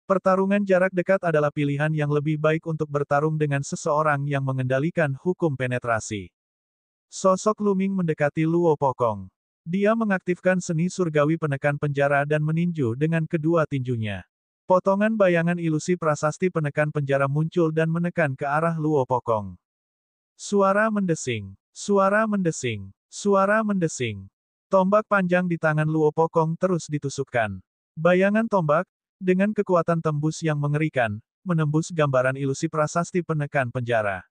Pertarungan jarak dekat adalah pilihan yang lebih baik untuk bertarung dengan seseorang yang mengendalikan hukum penetrasi. Sosok Lu Ming mendekati Luo Pokong. Dia mengaktifkan seni surgawi penekan penjara dan meninju dengan kedua tinjunya. Potongan bayangan ilusi prasasti penekan penjara muncul dan menekan ke arah Luo Pokong. Suara mendesing, suara mendesing, suara mendesing. Tombak panjang di tangan Luo Pokong terus ditusukkan. Bayangan tombak, dengan kekuatan tembus yang mengerikan, menembus gambaran ilusi prasasti penekan penjara.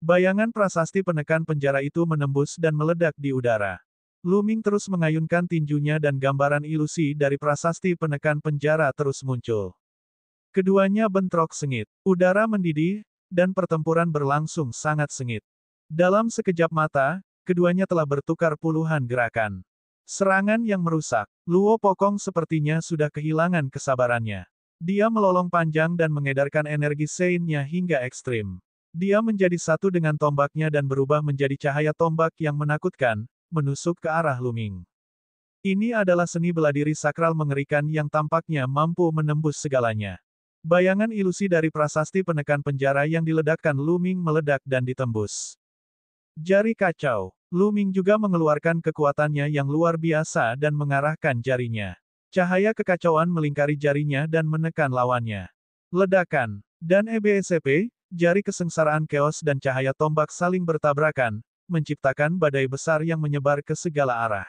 Bayangan prasasti penekan penjara itu menembus dan meledak di udara. Lu Ming terus mengayunkan tinjunya dan gambaran ilusi dari prasasti penekan penjara terus muncul. Keduanya bentrok sengit. Udara mendidih, dan pertempuran berlangsung sangat sengit. Dalam sekejap mata, keduanya telah bertukar puluhan gerakan. Serangan yang merusak. Luo Pokong sepertinya sudah kehilangan kesabarannya. Dia melolong panjang dan mengedarkan energi Sein-nya hingga ekstrim. Dia menjadi satu dengan tombaknya dan berubah menjadi cahaya tombak yang menakutkan, menusuk ke arah Lu Ming. Ini adalah seni bela diri sakral mengerikan yang tampaknya mampu menembus segalanya. Bayangan ilusi dari prasasti penekan penjara yang diledakkan Lu Ming meledak dan ditembus. Jari kacau. Lu Ming juga mengeluarkan kekuatannya yang luar biasa dan mengarahkan jarinya. Cahaya kekacauan melingkari jarinya dan menekan lawannya. Ledakan. Dan EBSP, jari kesengsaraan keos dan cahaya tombak saling bertabrakan, menciptakan badai besar yang menyebar ke segala arah.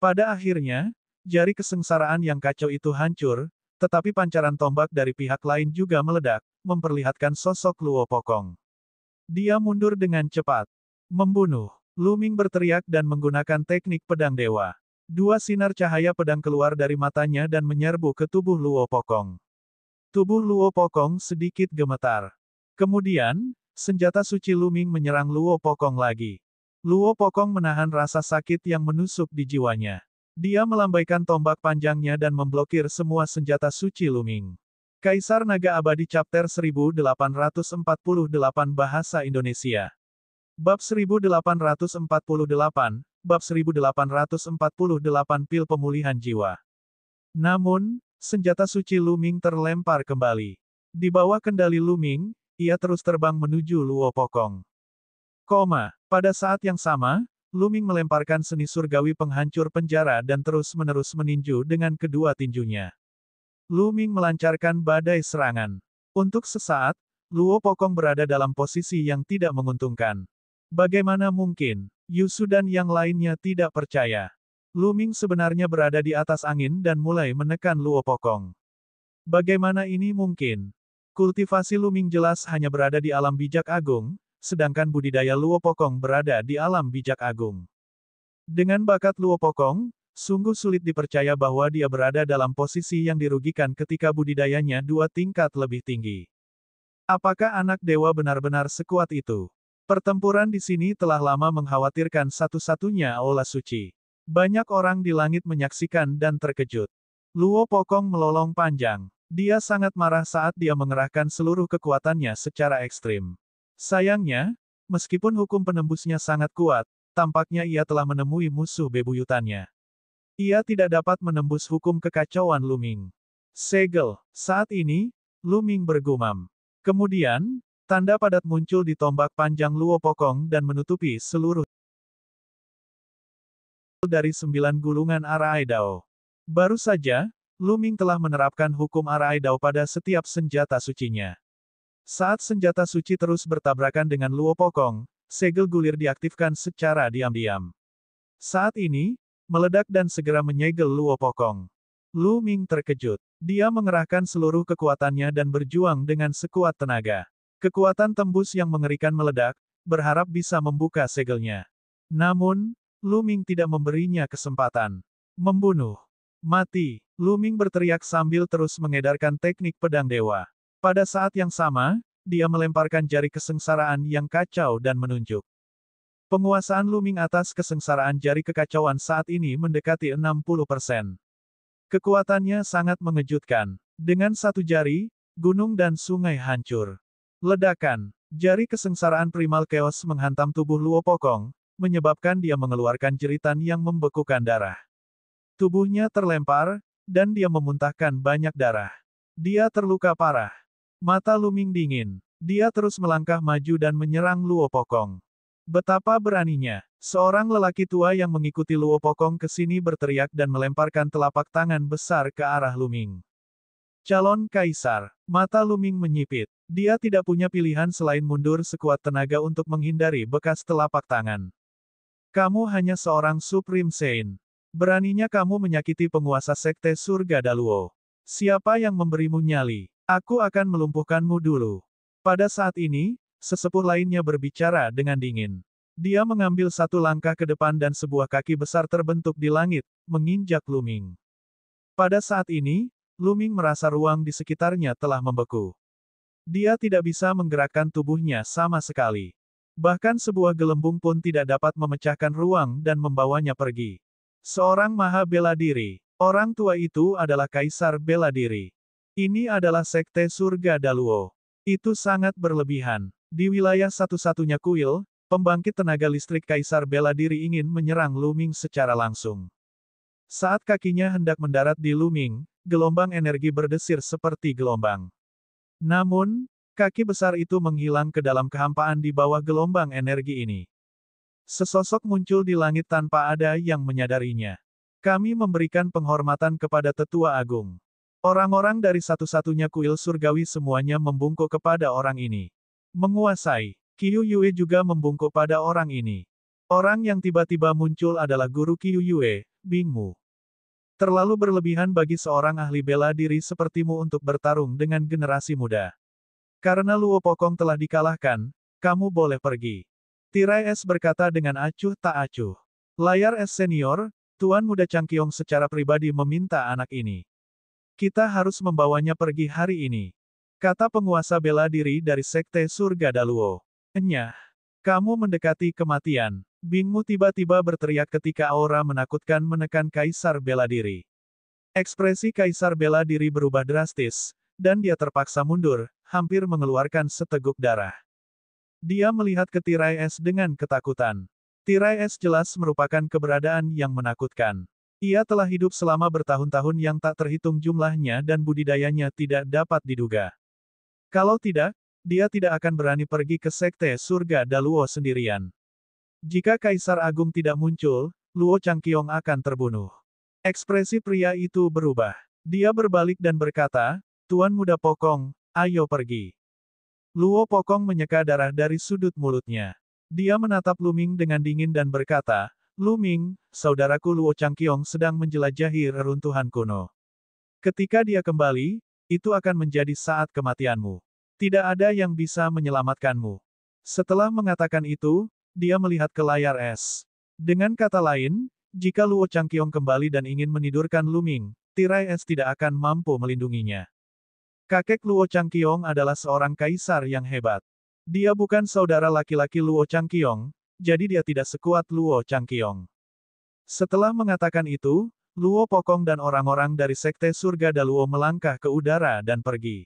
Pada akhirnya, jari kesengsaraan yang kacau itu hancur, tetapi pancaran tombak dari pihak lain juga meledak, memperlihatkan sosok Luo Pokong. Dia mundur dengan cepat. Membunuh. Lu Ming berteriak dan menggunakan teknik pedang dewa. Dua sinar cahaya pedang keluar dari matanya dan menyerbu ke tubuh Luo Pokong. Tubuh Luo Pokong sedikit gemetar. Kemudian, senjata suci Lu Ming menyerang Luo Pokong lagi. Luo Pokong menahan rasa sakit yang menusuk di jiwanya. Dia melambaikan tombak panjangnya dan memblokir semua senjata suci Lu Ming. Kaisar Naga Abadi Chapter 1848 Bahasa Indonesia. Bab 1848, Bab 1848 Pil Pemulihan Jiwa. Namun, senjata suci Lu Ming terlempar kembali. Di bawah kendali Lu Ming, ia terus terbang menuju Luo Pokong. Pada saat yang sama, Lu Ming melemparkan seni surgawi penghancur penjara dan terus-menerus meninju dengan kedua tinjunya. Lu Ming melancarkan badai serangan. Untuk sesaat, Luo Pokong berada dalam posisi yang tidak menguntungkan. Bagaimana mungkin? Yusu dan yang lainnya tidak percaya. Lu Ming sebenarnya berada di atas angin dan mulai menekan Luo Pokong. Bagaimana ini mungkin? Kultivasi Lu Ming jelas hanya berada di alam bijak agung, sedangkan budidaya Luo Pokong berada di alam bijak agung. Dengan bakat Luo Pokong, sungguh sulit dipercaya bahwa dia berada dalam posisi yang dirugikan ketika budidayanya 2 tingkat lebih tinggi. Apakah anak dewa benar-benar sekuat itu? Pertempuran di sini telah lama mengkhawatirkan satu-satunya aula suci. Banyak orang di langit menyaksikan dan terkejut. Luo Pokong melolong panjang. Dia sangat marah saat dia mengerahkan seluruh kekuatannya secara ekstrim. Sayangnya, meskipun hukum penembusnya sangat kuat, tampaknya ia telah menemui musuh bebuyutannya. Ia tidak dapat menembus hukum kekacauan Lu Ming. Segel. Saat ini, Lu Ming bergumam. Kemudian, tanda padat muncul di tombak panjang Luo Pokong dan menutupi seluruh dari 9 gulungan Araidao. Baru saja, Lu Ming telah menerapkan hukum Araidao pada setiap senjata sucinya. Saat senjata suci terus bertabrakan dengan Luo Pokong, segel gulir diaktifkan secara diam-diam. Saat ini, meledak dan segera menyegel Luo Pokong. Lu Ming terkejut. Dia mengerahkan seluruh kekuatannya dan berjuang dengan sekuat tenaga. Kekuatan tembus yang mengerikan meledak, berharap bisa membuka segelnya. Namun, Lu Ming tidak memberinya kesempatan. Membunuh. Mati. Lu Ming berteriak sambil terus mengedarkan teknik pedang dewa. Pada saat yang sama, dia melemparkan jari kesengsaraan yang kacau dan menunjuk. Penguasaan Lu Ming atas kesengsaraan jari kekacauan saat ini mendekati 60%. Kekuatannya sangat mengejutkan. Dengan satu jari, gunung dan sungai hancur. Ledakan. Jari kesengsaraan primal chaos menghantam tubuh Luo Pokong, menyebabkan dia mengeluarkan jeritan yang membekukan darah. Tubuhnya terlempar, dan dia memuntahkan banyak darah. Dia terluka parah. Mata Lu Ming dingin. Dia terus melangkah maju dan menyerang Luo Pokong. Betapa beraninya. Seorang lelaki tua yang mengikuti Luo Pokong ke sini berteriak dan melemparkan telapak tangan besar ke arah Lu Ming. Calon Kaisar. Mata Lu Ming menyipit. Dia tidak punya pilihan selain mundur sekuat tenaga untuk menghindari bekas telapak tangan. Kamu hanya seorang Supreme Saint. Beraninya kamu menyakiti penguasa sekte surga Daluo. Siapa yang memberimu nyali? Aku akan melumpuhkanmu dulu. Pada saat ini, sesepuh lainnya berbicara dengan dingin. Dia mengambil satu langkah ke depan dan sebuah kaki besar terbentuk di langit, menginjak Lu Ming. Pada saat ini, Lu Ming merasa ruang di sekitarnya telah membeku. Dia tidak bisa menggerakkan tubuhnya sama sekali. Bahkan sebuah gelembung pun tidak dapat memecahkan ruang dan membawanya pergi. Seorang maha bela diri. Orang tua itu adalah Kaisar Bela Diri. Ini adalah sekte surga Daluo. Itu sangat berlebihan. Di wilayah satu-satunya kuil, pembangkit tenaga listrik Kaisar Bela Diri ingin menyerang Lu Ming secara langsung. Saat kakinya hendak mendarat di Lu Ming, gelombang energi berdesir seperti gelombang. Namun, kaki besar itu menghilang ke dalam kehampaan di bawah gelombang energi ini. Sesosok muncul di langit tanpa ada yang menyadarinya. Kami memberikan penghormatan kepada Tetua Agung. Orang-orang dari satu-satunya kuil surgawi semuanya membungkuk kepada orang ini. Menguasai. Qiu Yue juga membungkuk pada orang ini. Orang yang tiba-tiba muncul adalah guru Qiu Yue, Bing Mu. Terlalu berlebihan bagi seorang ahli bela diri sepertimu untuk bertarung dengan generasi muda. Karena Luo Pokong telah dikalahkan, kamu boleh pergi. Tirai Es berkata dengan acuh tak acuh. Layar Es senior, Tuan Muda Changqiong secara pribadi meminta anak ini. Kita harus membawanya pergi hari ini. Kata penguasa bela diri dari Sekte Surga Daluo. Enyah. Kamu mendekati kematian. Bingmu tiba-tiba berteriak ketika aura menakutkan menekan Kaisar Bela Diri. Ekspresi Kaisar Bela Diri berubah drastis, dan dia terpaksa mundur, hampir mengeluarkan seteguk darah. Dia melihat ke tirai es dengan ketakutan. Tirai es jelas merupakan keberadaan yang menakutkan. Ia telah hidup selama bertahun-tahun yang tak terhitung jumlahnya dan budidayanya tidak dapat diduga. Kalau tidak, dia tidak akan berani pergi ke Sekte Surga Daluo sendirian. Jika Kaisar Agung tidak muncul, Luo Changqiong akan terbunuh. Ekspresi pria itu berubah. Dia berbalik dan berkata, Tuan Muda Pokong, ayo pergi. Luo Pokong menyeka darah dari sudut mulutnya. Dia menatap Lu Ming dengan dingin dan berkata, Lu Ming, saudaraku Luo Changqiong sedang menjelajahi reruntuhan kuno. Ketika dia kembali, itu akan menjadi saat kematianmu. Tidak ada yang bisa menyelamatkanmu. Setelah mengatakan itu, dia melihat ke layar es. Dengan kata lain, jika Luo Changqiong kembali dan ingin menidurkan Lu Ming, tirai es tidak akan mampu melindunginya. Kakek Luo Changqiong adalah seorang kaisar yang hebat. Dia bukan saudara laki-laki Luo Changqiong, jadi dia tidak sekuat Luo Changqiong. Setelah mengatakan itu, Luo Pokong dan orang-orang dari Sekte Surga Daluo melangkah ke udara dan pergi.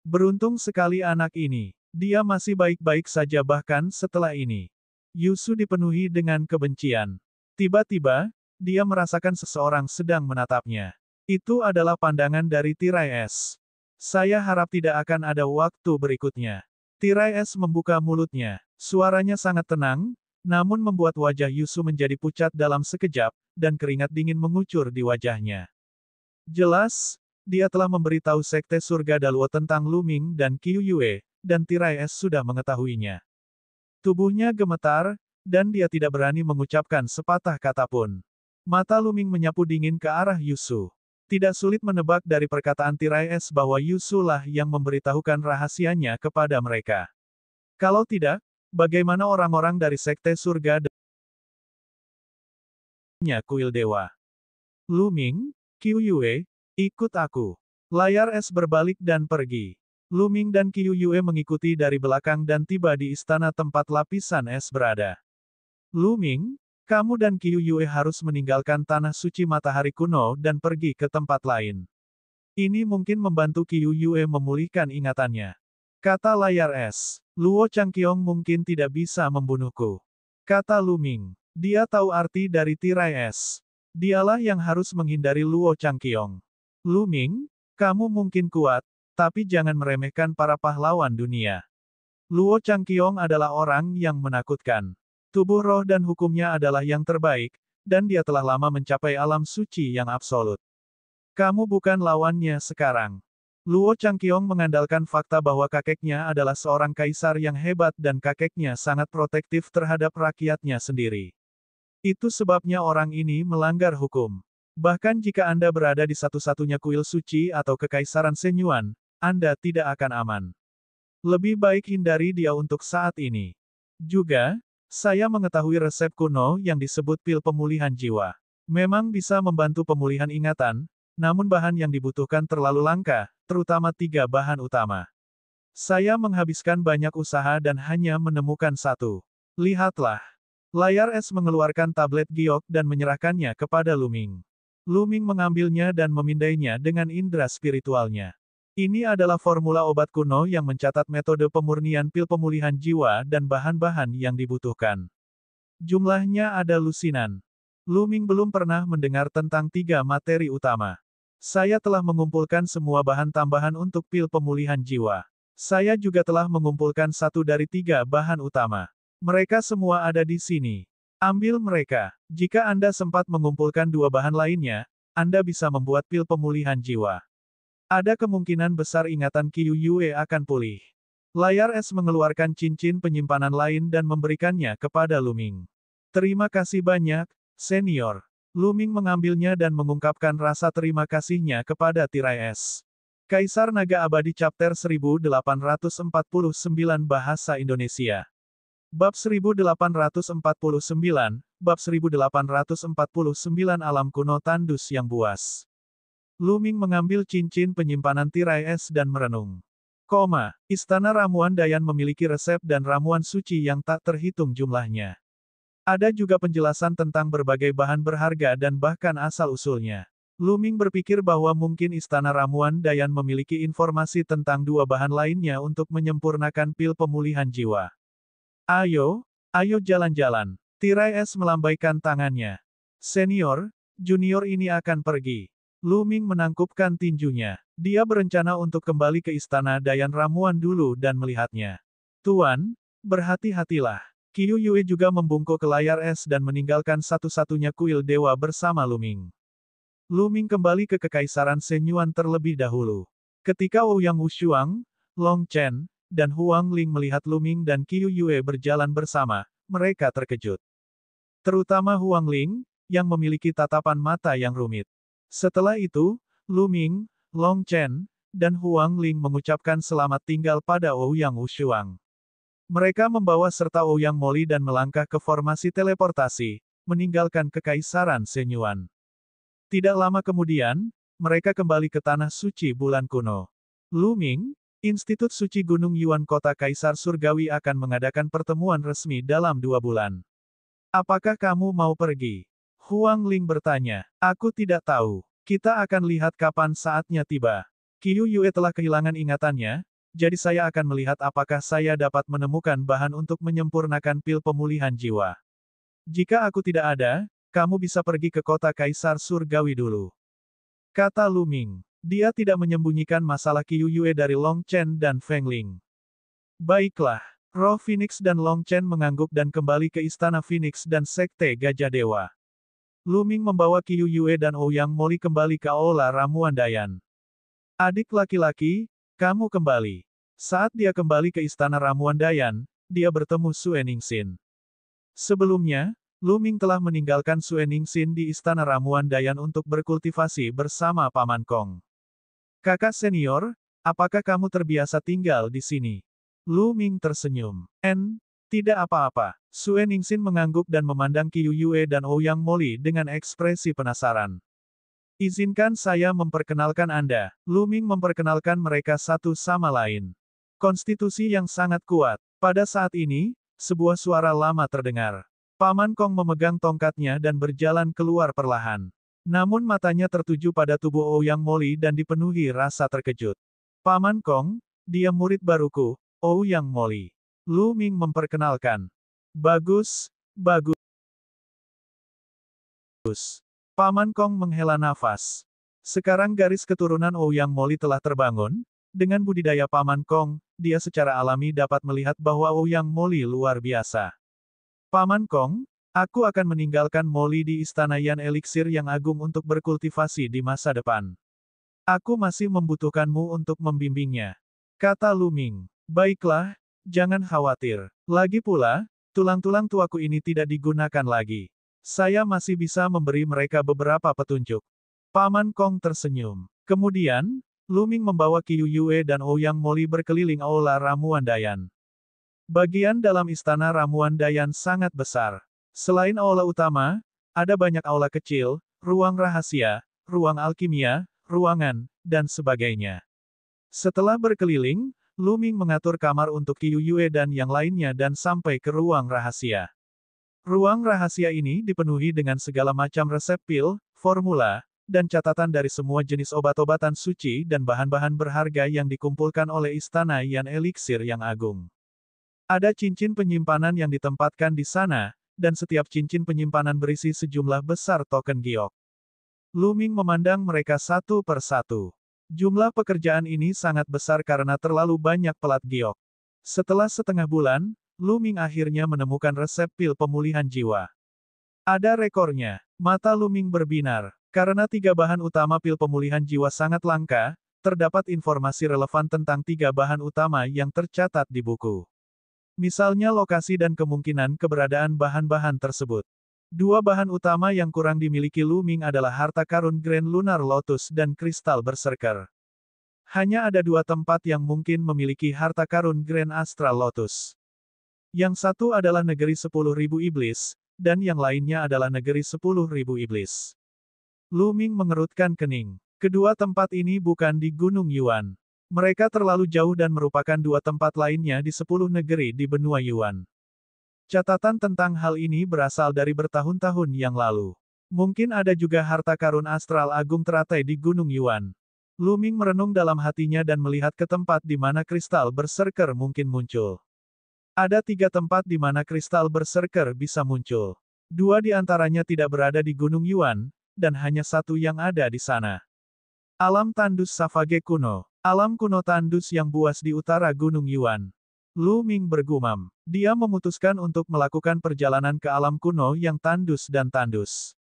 Beruntung sekali anak ini. Dia masih baik-baik saja bahkan setelah ini. Yusu dipenuhi dengan kebencian. Tiba-tiba, dia merasakan seseorang sedang menatapnya. Itu adalah pandangan dari tirai es. Saya harap tidak akan ada waktu berikutnya. Tirai es membuka mulutnya. Suaranya sangat tenang, namun membuat wajah Yusu menjadi pucat dalam sekejap, dan keringat dingin mengucur di wajahnya. Jelas, dia telah memberitahu Sekte Surga Daluo tentang Lu Ming dan Qiu Yue, dan tirai es sudah mengetahuinya. Tubuhnya gemetar, dan dia tidak berani mengucapkan sepatah kata pun. Mata Lu Ming menyapu dingin ke arah Yusu. Tidak sulit menebak dari perkataan tirai es bahwa Yusu lah yang memberitahukan rahasianya kepada mereka. Kalau tidak, bagaimana orang-orang dari Sekte Surga kuil dewa? Lu Ming, Qiu Yue, ikut aku. Layar es berbalik dan pergi. Lu Ming dan Qiu Yue mengikuti dari belakang dan tiba di istana tempat lapisan es berada. Lu Ming, kamu dan Qiu Yue harus meninggalkan tanah suci matahari kuno dan pergi ke tempat lain. Ini mungkin membantu Qiu Yue memulihkan ingatannya. Kata layar es. Luo Changqiong mungkin tidak bisa membunuhku. Kata Lu Ming. Dia tahu arti dari tirai es. Dialah yang harus menghindari Luo Changqiong. Lu Ming, kamu mungkin kuat, tapi jangan meremehkan para pahlawan dunia. Luo Changqiong adalah orang yang menakutkan. Tubuh roh dan hukumnya adalah yang terbaik, dan dia telah lama mencapai alam suci yang absolut. Kamu bukan lawannya sekarang. Luo Changqiong mengandalkan fakta bahwa kakeknya adalah seorang kaisar yang hebat dan kakeknya sangat protektif terhadap rakyatnya sendiri. Itu sebabnya orang ini melanggar hukum. Bahkan jika Anda berada di satu-satunya kuil suci atau kekaisaran Shenyuan, Anda tidak akan aman. Lebih baik hindari dia untuk saat ini. Juga, saya mengetahui resep kuno yang disebut pil pemulihan jiwa. Memang bisa membantu pemulihan ingatan, namun bahan yang dibutuhkan terlalu langka, terutama 3 bahan utama. Saya menghabiskan banyak usaha dan hanya menemukan satu. Lihatlah. Layar es mengeluarkan tablet giok dan menyerahkannya kepada Lu Ming. Lu Ming mengambilnya dan memindainya dengan indera spiritualnya. Ini adalah formula obat kuno yang mencatat metode pemurnian pil pemulihan jiwa dan bahan-bahan yang dibutuhkan. Jumlahnya ada lusinan. Lu Ming belum pernah mendengar tentang 3 materi utama. Saya telah mengumpulkan semua bahan tambahan untuk pil pemulihan jiwa. Saya juga telah mengumpulkan 1 dari 3 bahan utama. Mereka semua ada di sini. Ambil mereka. Jika Anda sempat mengumpulkan 2 bahan lainnya, Anda bisa membuat pil pemulihan jiwa. Ada kemungkinan besar ingatan Qiu Yue akan pulih. Layar es mengeluarkan cincin penyimpanan lain dan memberikannya kepada Lu Ming. Terima kasih banyak, senior. Lu Ming mengambilnya dan mengungkapkan rasa terima kasihnya kepada tirai es. Kaisar Naga Abadi Chapter 1849 Bahasa Indonesia. Bab 1849, Bab 1849 Alam Kuno Tandus yang Buas. Lu Ming mengambil cincin penyimpanan tirai es dan merenung. Istana Ramuan Dayan memiliki resep dan ramuan suci yang tak terhitung jumlahnya. Ada juga penjelasan tentang berbagai bahan berharga dan bahkan asal-usulnya. Lu Ming berpikir bahwa mungkin Istana Ramuan Dayan memiliki informasi tentang 2 bahan lainnya untuk menyempurnakan pil pemulihan jiwa. Ayo jalan-jalan. Tirai es melambaikan tangannya. Senior, junior ini akan pergi. Lu Ming menangkupkan tinjunya. Dia berencana untuk kembali ke istana Dayan Ramuan dulu dan melihatnya. Tuan, berhati-hatilah. Qiu Yue juga membungkuk ke layar es dan meninggalkan satu-satunya kuil dewa bersama Luming. Luming kembali ke Kekaisaran Shenyuan terlebih dahulu. Ketika Ouyang Wushuang, Long Chen, dan Huang Ling melihat Luming dan Qiu Yue berjalan bersama, mereka terkejut. Terutama Huang Ling, yang memiliki tatapan mata yang rumit. Setelah itu, Luming, Long Chen, dan Huang Ling mengucapkan selamat tinggal pada Ouyang Wushuang. Mereka membawa serta Ouyang Moli dan melangkah ke formasi teleportasi, meninggalkan Kekaisaran Shenyuan. Tidak lama kemudian, mereka kembali ke Tanah Suci Bulan Kuno. Luming, Institut Suci Gunung Yuan Kota Kaisar Surgawi akan mengadakan pertemuan resmi dalam 2 bulan. Apakah kamu mau pergi? Huang Ling bertanya. Aku tidak tahu. Kita akan lihat kapan saatnya tiba. Qiu Yue telah kehilangan ingatannya, jadi saya akan melihat apakah saya dapat menemukan bahan untuk menyempurnakan pil pemulihan jiwa. Jika aku tidak ada, kamu bisa pergi ke kota Kaisar Surgawi dulu. Kata Luming. Dia tidak menyembunyikan masalah Qiu Yue dari Long Chen dan Feng Ling. Baiklah. Roh Phoenix dan Long Chen mengangguk dan kembali ke Istana Phoenix dan Sekte Gajah Dewa. Luming membawa Qiu Yue dan Ouyang Moli kembali ke Aula Ramuan Dayan. Adik laki-laki, kamu kembali. Saat dia kembali ke Istana Ramuan Dayan, dia bertemu Sue Ningxin. Sebelumnya, Luming telah meninggalkan Sue Ningxin di Istana Ramuan Dayan untuk berkultivasi bersama Paman Kong. Kakak senior, apakah kamu terbiasa tinggal di sini? Luming tersenyum. Tidak apa-apa. Sue Ningxin mengangguk dan memandang Qiu Yue dan Ouyang Moli dengan ekspresi penasaran. Izinkan saya memperkenalkan Anda. Luming memperkenalkan mereka satu sama lain. Konstitusi yang sangat kuat. Pada saat ini, sebuah suara lama terdengar. Paman Kong memegang tongkatnya dan berjalan keluar perlahan. Namun matanya tertuju pada tubuh Ouyang Moli dan dipenuhi rasa terkejut. Paman Kong, dia murid baruku, Ouyang Moli. Luming memperkenalkan. Bagus, bagus. Paman Kong menghela nafas. Sekarang garis keturunan Ouyang Moli telah terbangun. Dengan budidaya Paman Kong, dia secara alami dapat melihat bahwa Ouyang Moli luar biasa. Paman Kong, aku akan meninggalkan Moli di Istana Yan Elixir yang agung untuk berkultivasi di masa depan. Aku masih membutuhkanmu untuk membimbingnya. Kata Luming. Baiklah, jangan khawatir. Lagi pula, tulang-tulang tuaku ini tidak digunakan lagi. Saya masih bisa memberi mereka beberapa petunjuk. Paman Kong tersenyum. Kemudian, Luming membawa Qiu Yue dan Ouyang Moli berkeliling Aula Ramuan Dayan. Bagian dalam Istana Ramuan Dayan sangat besar. Selain aula utama, ada banyak aula kecil, ruang rahasia, ruang alkimia, ruangan, dan sebagainya. Setelah berkeliling, Luming mengatur kamar untuk Qiu Yue dan yang lainnya dan sampai ke ruang rahasia. Ruang rahasia ini dipenuhi dengan segala macam resep pil, formula, dan catatan dari semua jenis obat-obatan suci dan bahan-bahan berharga yang dikumpulkan oleh Istana Yan Elixir yang agung. Ada cincin penyimpanan yang ditempatkan di sana, dan setiap cincin penyimpanan berisi sejumlah besar token giok. Luming memandang mereka satu per satu. Jumlah pekerjaan ini sangat besar karena terlalu banyak pelat giok. Setelah setengah bulan, Luming akhirnya menemukan resep pil pemulihan jiwa. Ada rekornya. Mata Luming berbinar. Karena 3 bahan utama pil pemulihan jiwa sangat langka, terdapat informasi relevan tentang 3 bahan utama yang tercatat di buku. Misalnya lokasi dan kemungkinan keberadaan bahan-bahan tersebut. 2 bahan utama yang kurang dimiliki Luming adalah harta karun Grand Lunar Lotus dan kristal Berserker. Hanya ada 2 tempat yang mungkin memiliki harta karun Grand Astral Lotus. Yang satu adalah negeri 10.000 iblis, dan yang lainnya adalah negeri 10.000 iblis. Luming mengerutkan kening. Kedua tempat ini bukan di Gunung Yuan. Mereka terlalu jauh dan merupakan 2 tempat lainnya di 10 negeri di benua Yuan. Catatan tentang hal ini berasal dari bertahun-tahun yang lalu. Mungkin ada juga harta karun astral agung teratai di Gunung Yuan. Luming merenung dalam hatinya dan melihat ke tempat di mana kristal Berserker mungkin muncul. Ada 3 tempat di mana kristal Berserker bisa muncul. 2 di antaranya tidak berada di Gunung Yuan, dan hanya 1 yang ada di sana. Alam tandus Savage kuno. Alam kuno tandus yang buas di utara Gunung Yuan. Lu Ming bergumam. Dia memutuskan untuk melakukan perjalanan ke alam kuno yang tandus dan tandus.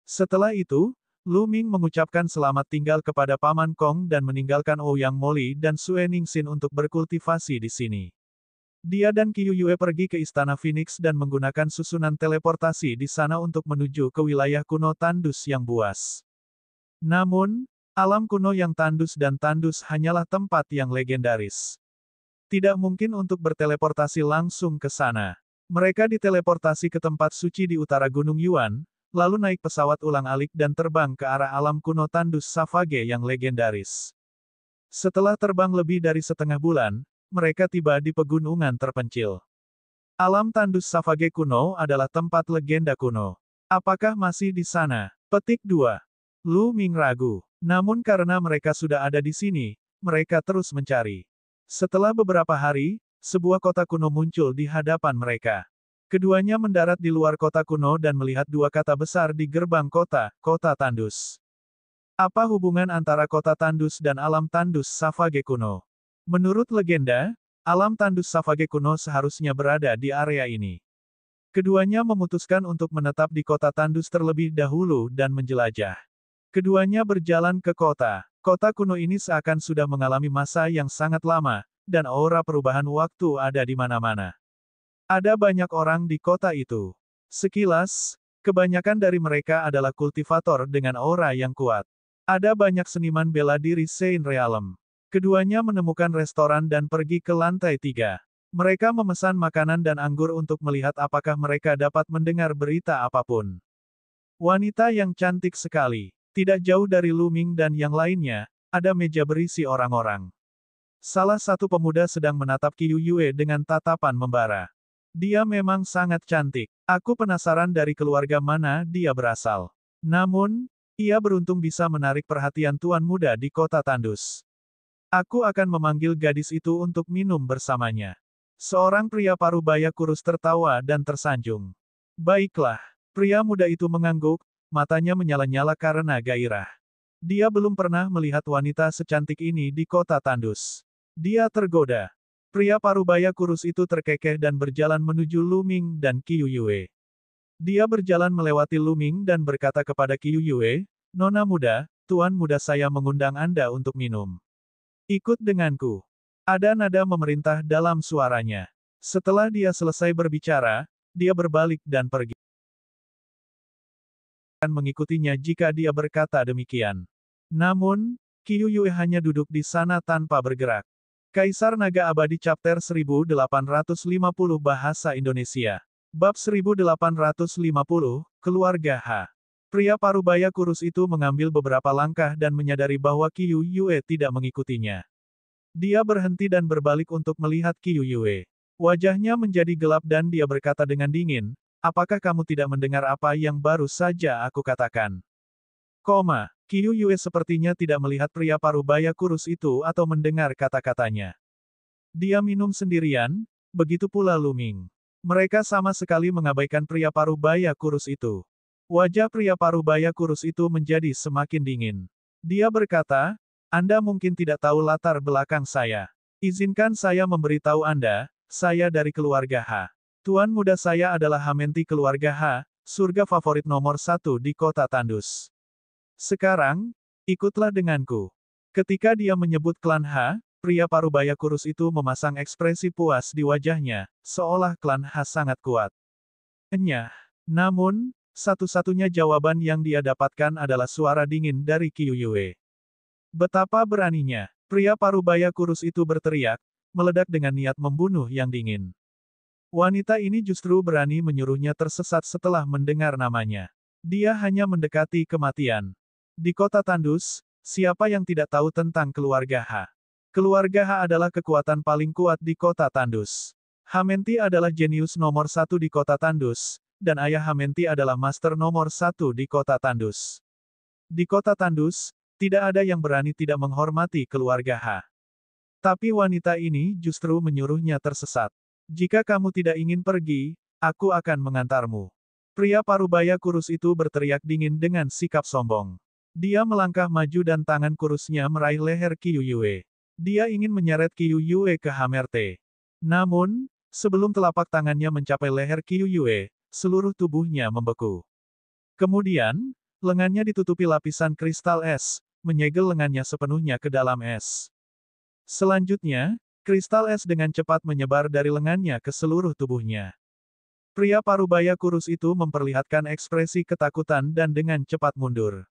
Setelah itu, Lu Ming mengucapkan selamat tinggal kepada Paman Kong dan meninggalkan Ouyang Moli dan Sue Ningsin untuk berkultivasi di sini. Dia dan Qiu Yue pergi ke Istana Phoenix dan menggunakan susunan teleportasi di sana untuk menuju ke wilayah kuno tandus yang buas. Namun, alam kuno yang tandus dan tandus hanyalah tempat yang legendaris. Tidak mungkin untuk berteleportasi langsung ke sana. Mereka diteleportasi ke tempat suci di utara Gunung Yuan, lalu naik pesawat ulang-alik dan terbang ke arah alam kuno tandus Savage yang legendaris. Setelah terbang lebih dari setengah bulan, mereka tiba di pegunungan terpencil. Alam tandus Savage kuno adalah tempat legenda kuno. Apakah masih di sana? Petik 2. Lu Ming ragu. Namun karena mereka sudah ada di sini, mereka terus mencari. Setelah beberapa hari, sebuah kota kuno muncul di hadapan mereka. Keduanya mendarat di luar kota kuno dan melihat dua kata besar di gerbang kota, Kota Tandus. Apa hubungan antara kota Tandus dan alam tandus Savage kuno? Menurut legenda, alam tandus Savage kuno seharusnya berada di area ini. Keduanya memutuskan untuk menetap di kota Tandus terlebih dahulu dan menjelajah. Keduanya berjalan ke kota. Kota kuno ini seakan sudah mengalami masa yang sangat lama, dan aura perubahan waktu ada di mana-mana. Ada banyak orang di kota itu. Sekilas, kebanyakan dari mereka adalah kultivator dengan aura yang kuat. Ada banyak seniman bela diri Saint Realm. Keduanya menemukan restoran dan pergi ke lantai 3. Mereka memesan makanan dan anggur untuk melihat apakah mereka dapat mendengar berita apapun. Wanita yang cantik sekali. Tidak jauh dari Lu Ming dan yang lainnya, ada meja berisi orang-orang. Salah satu pemuda sedang menatap Qiu Yue dengan tatapan membara. Dia memang sangat cantik. Aku penasaran dari keluarga mana dia berasal. Namun, ia beruntung bisa menarik perhatian tuan muda di kota Tandus. Aku akan memanggil gadis itu untuk minum bersamanya. Seorang pria parubaya kurus tertawa dan tersanjung. Baiklah, pria muda itu mengangguk, matanya menyala-nyala karena gairah. Dia belum pernah melihat wanita secantik ini di kota Tandus. Dia tergoda. Pria parubaya kurus itu terkekeh dan berjalan menuju Lu Ming dan Qiu Yue. Dia berjalan melewati Lu Ming dan berkata kepada Qiu Yue, "Nona muda, tuan muda saya mengundang Anda untuk minum. Ikut denganku." Ada nada memerintah dalam suaranya. Setelah dia selesai berbicara, dia berbalik dan pergi. Mengikutinya jika dia berkata demikian. Namun, Qiu Yue hanya duduk di sana tanpa bergerak. Kaisar Naga Abadi Chapter 1850 Bahasa Indonesia. Bab 1850, Keluarga H. Pria parubaya kurus itu mengambil beberapa langkah dan menyadari bahwa Qiu Yue tidak mengikutinya. Dia berhenti dan berbalik untuk melihat Qiu Yue. Wajahnya menjadi gelap dan dia berkata dengan dingin, "Apakah kamu tidak mendengar apa yang baru saja aku katakan?" Qiu Yue sepertinya tidak melihat pria parubaya kurus itu atau mendengar kata-katanya. Dia minum sendirian, begitu pula Lu Ming. Mereka sama sekali mengabaikan pria parubaya kurus itu. Wajah pria parubaya kurus itu menjadi semakin dingin. Dia berkata, "Anda mungkin tidak tahu latar belakang saya. Izinkan saya memberitahu Anda, saya dari keluarga H. Tuan muda saya adalah Hamenti keluarga H, surga favorit nomor 1 di kota Tandus. Sekarang, ikutlah denganku." Ketika dia menyebut klan H, pria parubaya kurus itu memasang ekspresi puas di wajahnya, seolah klan H sangat kuat. Enyah. Namun, satu-satunya jawaban yang dia dapatkan adalah suara dingin dari Qiu Yue. Betapa beraninya, pria parubaya kurus itu berteriak, meledak dengan niat membunuh yang dingin. Wanita ini justru berani menyuruhnya tersesat setelah mendengar namanya. Dia hanya mendekati kematian. Di kota Tandus, siapa yang tidak tahu tentang keluarga H? Keluarga H adalah kekuatan paling kuat di kota Tandus. Hamenti adalah jenius nomor 1 di kota Tandus, dan ayah Hamenti adalah master nomor 1 di kota Tandus. Di kota Tandus, tidak ada yang berani tidak menghormati keluarga H. Tapi wanita ini justru menyuruhnya tersesat. "Jika kamu tidak ingin pergi, aku akan mengantarmu." Pria parubaya kurus itu berteriak dingin dengan sikap sombong. Dia melangkah maju dan tangan kurusnya meraih leher Qiu Yue. Dia ingin menyeret Qiu Yue ke Hamerte. Namun, sebelum telapak tangannya mencapai leher Qiu Yue, seluruh tubuhnya membeku. Kemudian, lengannya ditutupi lapisan kristal es, menyegel lengannya sepenuhnya ke dalam es. Selanjutnya, kristal es dengan cepat menyebar dari lengannya ke seluruh tubuhnya. Pria parubaya kurus itu memperlihatkan ekspresi ketakutan dan dengan cepat mundur.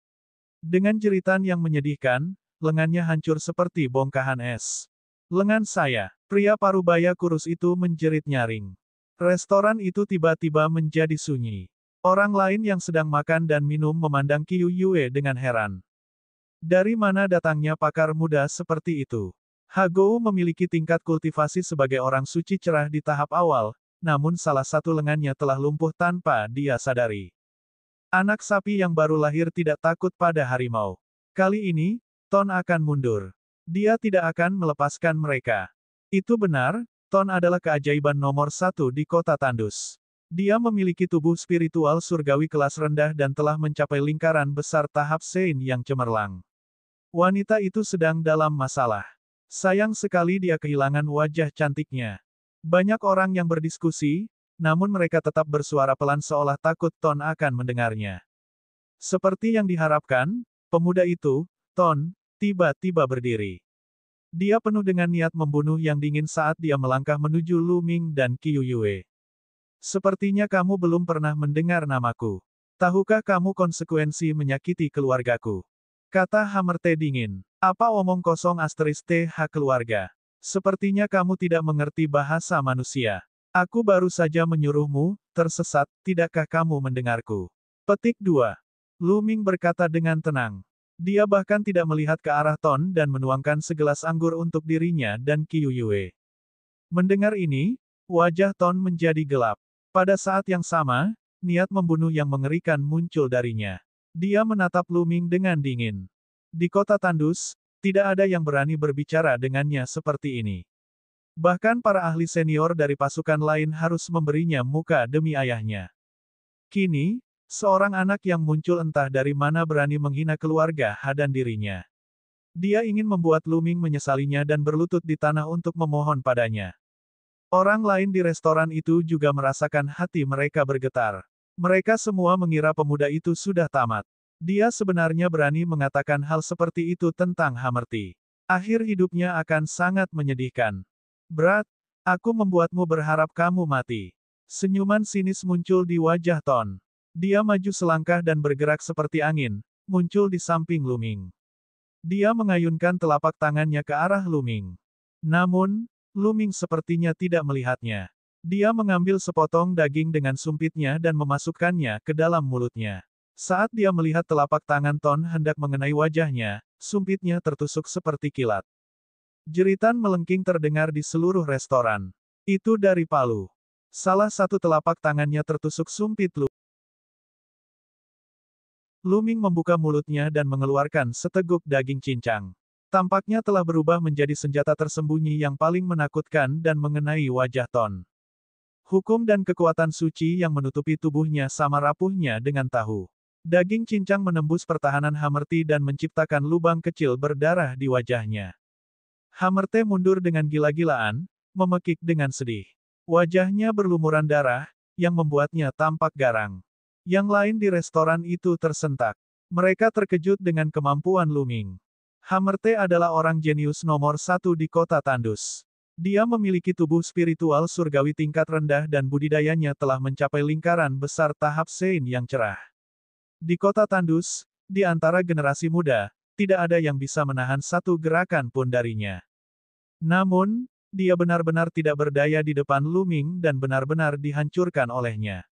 Dengan jeritan yang menyedihkan, lengannya hancur seperti bongkahan es. Lengan saya, pria parubaya kurus itu menjerit nyaring. Restoran itu tiba-tiba menjadi sunyi. Orang lain yang sedang makan dan minum memandang Qiu Yue dengan heran. Dari mana datangnya pakar muda seperti itu? Hagou memiliki tingkat kultivasi sebagai orang suci cerah di tahap awal, namun salah satu lengannya telah lumpuh tanpa dia sadari. Anak sapi yang baru lahir tidak takut pada harimau. Kali ini, Ton akan mundur. Dia tidak akan melepaskan mereka. Itu benar, Ton adalah keajaiban nomor 1 di kota Tandus. Dia memiliki tubuh spiritual surgawi kelas rendah dan telah mencapai lingkaran besar tahap Sein yang cemerlang. Wanita itu sedang dalam masalah. Sayang sekali dia kehilangan wajah cantiknya. Banyak orang yang berdiskusi, namun mereka tetap bersuara pelan seolah takut Ton akan mendengarnya. Seperti yang diharapkan, pemuda itu, Ton, tiba-tiba berdiri. Dia penuh dengan niat membunuh yang dingin saat dia melangkah menuju Lu Ming dan Qiu Yue. Sepertinya kamu belum pernah mendengar namaku. Tahukah kamu konsekuensi menyakiti keluargaku? Kata Hamerte dingin. Apa omong kosong *TH keluarga? Sepertinya kamu tidak mengerti bahasa manusia. Aku baru saja menyuruhmu, tersesat, tidakkah kamu mendengarku? Petik 2. Lu Ming berkata dengan tenang. Dia bahkan tidak melihat ke arah Ton dan menuangkan segelas anggur untuk dirinya dan Qiu Yue. Mendengar ini, wajah Ton menjadi gelap. Pada saat yang sama, niat membunuh yang mengerikan muncul darinya. Dia menatap Lu Ming dengan dingin. Di kota Tandus, tidak ada yang berani berbicara dengannya seperti ini. Bahkan para ahli senior dari pasukan lain harus memberinya muka demi ayahnya. Kini, seorang anak yang muncul entah dari mana berani menghina keluarga Ha dan dirinya. Dia ingin membuat Lu Ming menyesalinya dan berlutut di tanah untuk memohon padanya. Orang lain di restoran itu juga merasakan hati mereka bergetar. Mereka semua mengira pemuda itu sudah tamat. Dia sebenarnya berani mengatakan hal seperti itu tentang Hamerte. Akhir hidupnya akan sangat menyedihkan. Berat, aku membuatmu berharap kamu mati. Senyuman sinis muncul di wajah Ton. Dia maju selangkah dan bergerak seperti angin, muncul di samping Lu Ming. Dia mengayunkan telapak tangannya ke arah Lu Ming. Namun, Lu Ming sepertinya tidak melihatnya. Dia mengambil sepotong daging dengan sumpitnya dan memasukkannya ke dalam mulutnya. Saat dia melihat telapak tangan Ton hendak mengenai wajahnya, sumpitnya tertusuk seperti kilat. Jeritan melengking terdengar di seluruh restoran. Itu dari Palu. Salah satu telapak tangannya tertusuk sumpit Lu. Lu Ming membuka mulutnya dan mengeluarkan seteguk daging cincang. Tampaknya telah berubah menjadi senjata tersembunyi yang paling menakutkan dan mengenai wajah Ton. Hukum dan kekuatan suci yang menutupi tubuhnya sama rapuhnya dengan tahu. Daging cincang menembus pertahanan Hamerte dan menciptakan lubang kecil berdarah di wajahnya. Hamerte mundur dengan gila-gilaan, memekik dengan sedih. Wajahnya berlumuran darah, yang membuatnya tampak garang. Yang lain di restoran itu tersentak. Mereka terkejut dengan kemampuan Lu Ming. Hamerte adalah orang jenius nomor 1 di kota Tandus. Dia memiliki tubuh spiritual surgawi tingkat rendah dan budidayanya telah mencapai lingkaran besar tahap Sein yang cerah. Di kota Tandus, di antara generasi muda, tidak ada yang bisa menahan satu gerakan pun darinya. Namun, dia benar-benar tidak berdaya di depan Lu Ming dan benar-benar dihancurkan olehnya.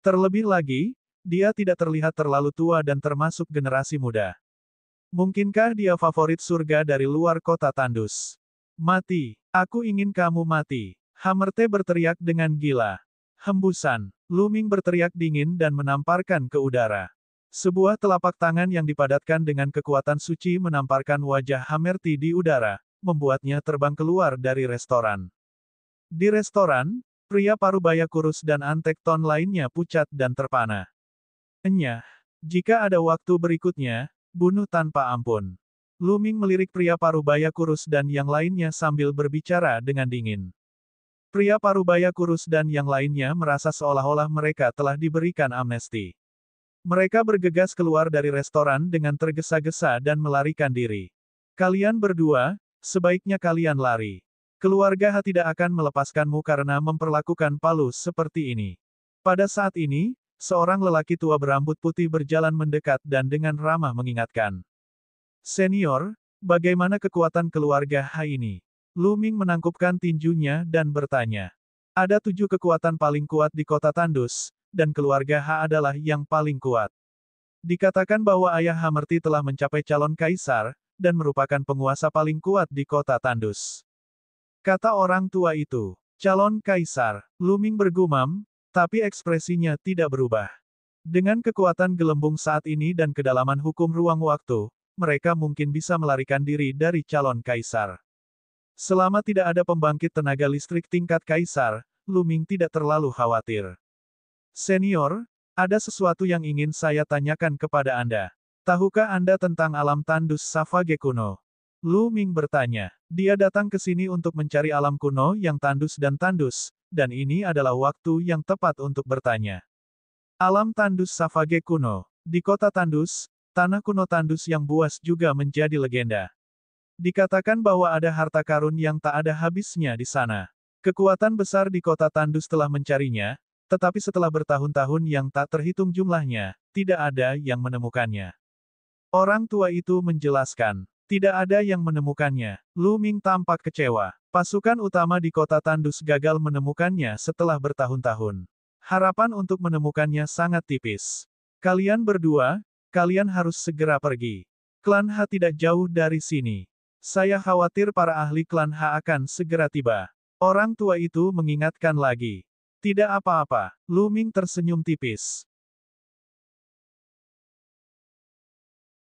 Terlebih lagi, dia tidak terlihat terlalu tua dan termasuk generasi muda. Mungkinkah dia favorit surga dari luar kota Tandus? Mati, aku ingin kamu mati. Hamerte berteriak dengan gila. Hembusan, Lu Ming berteriak dingin dan menamparkan ke udara. Sebuah telapak tangan yang dipadatkan dengan kekuatan suci menamparkan wajah Hamerte di udara, membuatnya terbang keluar dari restoran. Di restoran, pria parubaya kurus dan antek Ton lainnya pucat dan terpana. Enyah, jika ada waktu berikutnya, bunuh tanpa ampun. Lu Ming melirik pria parubaya kurus dan yang lainnya sambil berbicara dengan dingin. Pria parubaya kurus dan yang lainnya merasa seolah-olah mereka telah diberikan amnesti. Mereka bergegas keluar dari restoran dengan tergesa-gesa dan melarikan diri. Kalian berdua, sebaiknya kalian lari. Keluarga Ha tidak akan melepaskanmu karena memperlakukan Palus seperti ini. Pada saat ini, seorang lelaki tua berambut putih berjalan mendekat dan dengan ramah mengingatkan. Senior, bagaimana kekuatan keluarga Ha ini? Lu Ming menangkupkan tinjunya dan bertanya. Ada 7 kekuatan paling kuat di kota Tandus, dan keluarga Ha adalah yang paling kuat. Dikatakan bahwa ayah Hamerti telah mencapai calon kaisar, dan merupakan penguasa paling kuat di kota Tandus. Kata orang tua itu, calon kaisar, Lu Ming bergumam, tapi ekspresinya tidak berubah. Dengan kekuatan gelembung saat ini dan kedalaman hukum ruang waktu, mereka mungkin bisa melarikan diri dari calon kaisar. Selama tidak ada pembangkit tenaga listrik tingkat kaisar, Lu Ming tidak terlalu khawatir. Senior, ada sesuatu yang ingin saya tanyakan kepada Anda. Tahukah Anda tentang alam Tandus Savage kuno? Lu Ming bertanya. Dia datang ke sini untuk mencari alam kuno yang tandus, dan ini adalah waktu yang tepat untuk bertanya. Alam Tandus Savage kuno. Di kota Tandus, tanah kuno Tandus yang buas juga menjadi legenda. Dikatakan bahwa ada harta karun yang tak ada habisnya di sana. Kekuatan besar di kota Tandus telah mencarinya, tetapi setelah bertahun-tahun yang tak terhitung jumlahnya, tidak ada yang menemukannya. Orang tua itu menjelaskan, tidak ada yang menemukannya. Lu Ming tampak kecewa. Pasukan utama di kota Tandus gagal menemukannya setelah bertahun-tahun. Harapan untuk menemukannya sangat tipis. Kalian berdua, kalian harus segera pergi. Klan Ha tidak jauh dari sini. Saya khawatir para ahli klan Ha akan segera tiba. Orang tua itu mengingatkan lagi. Tidak apa-apa, Lu Ming tersenyum tipis.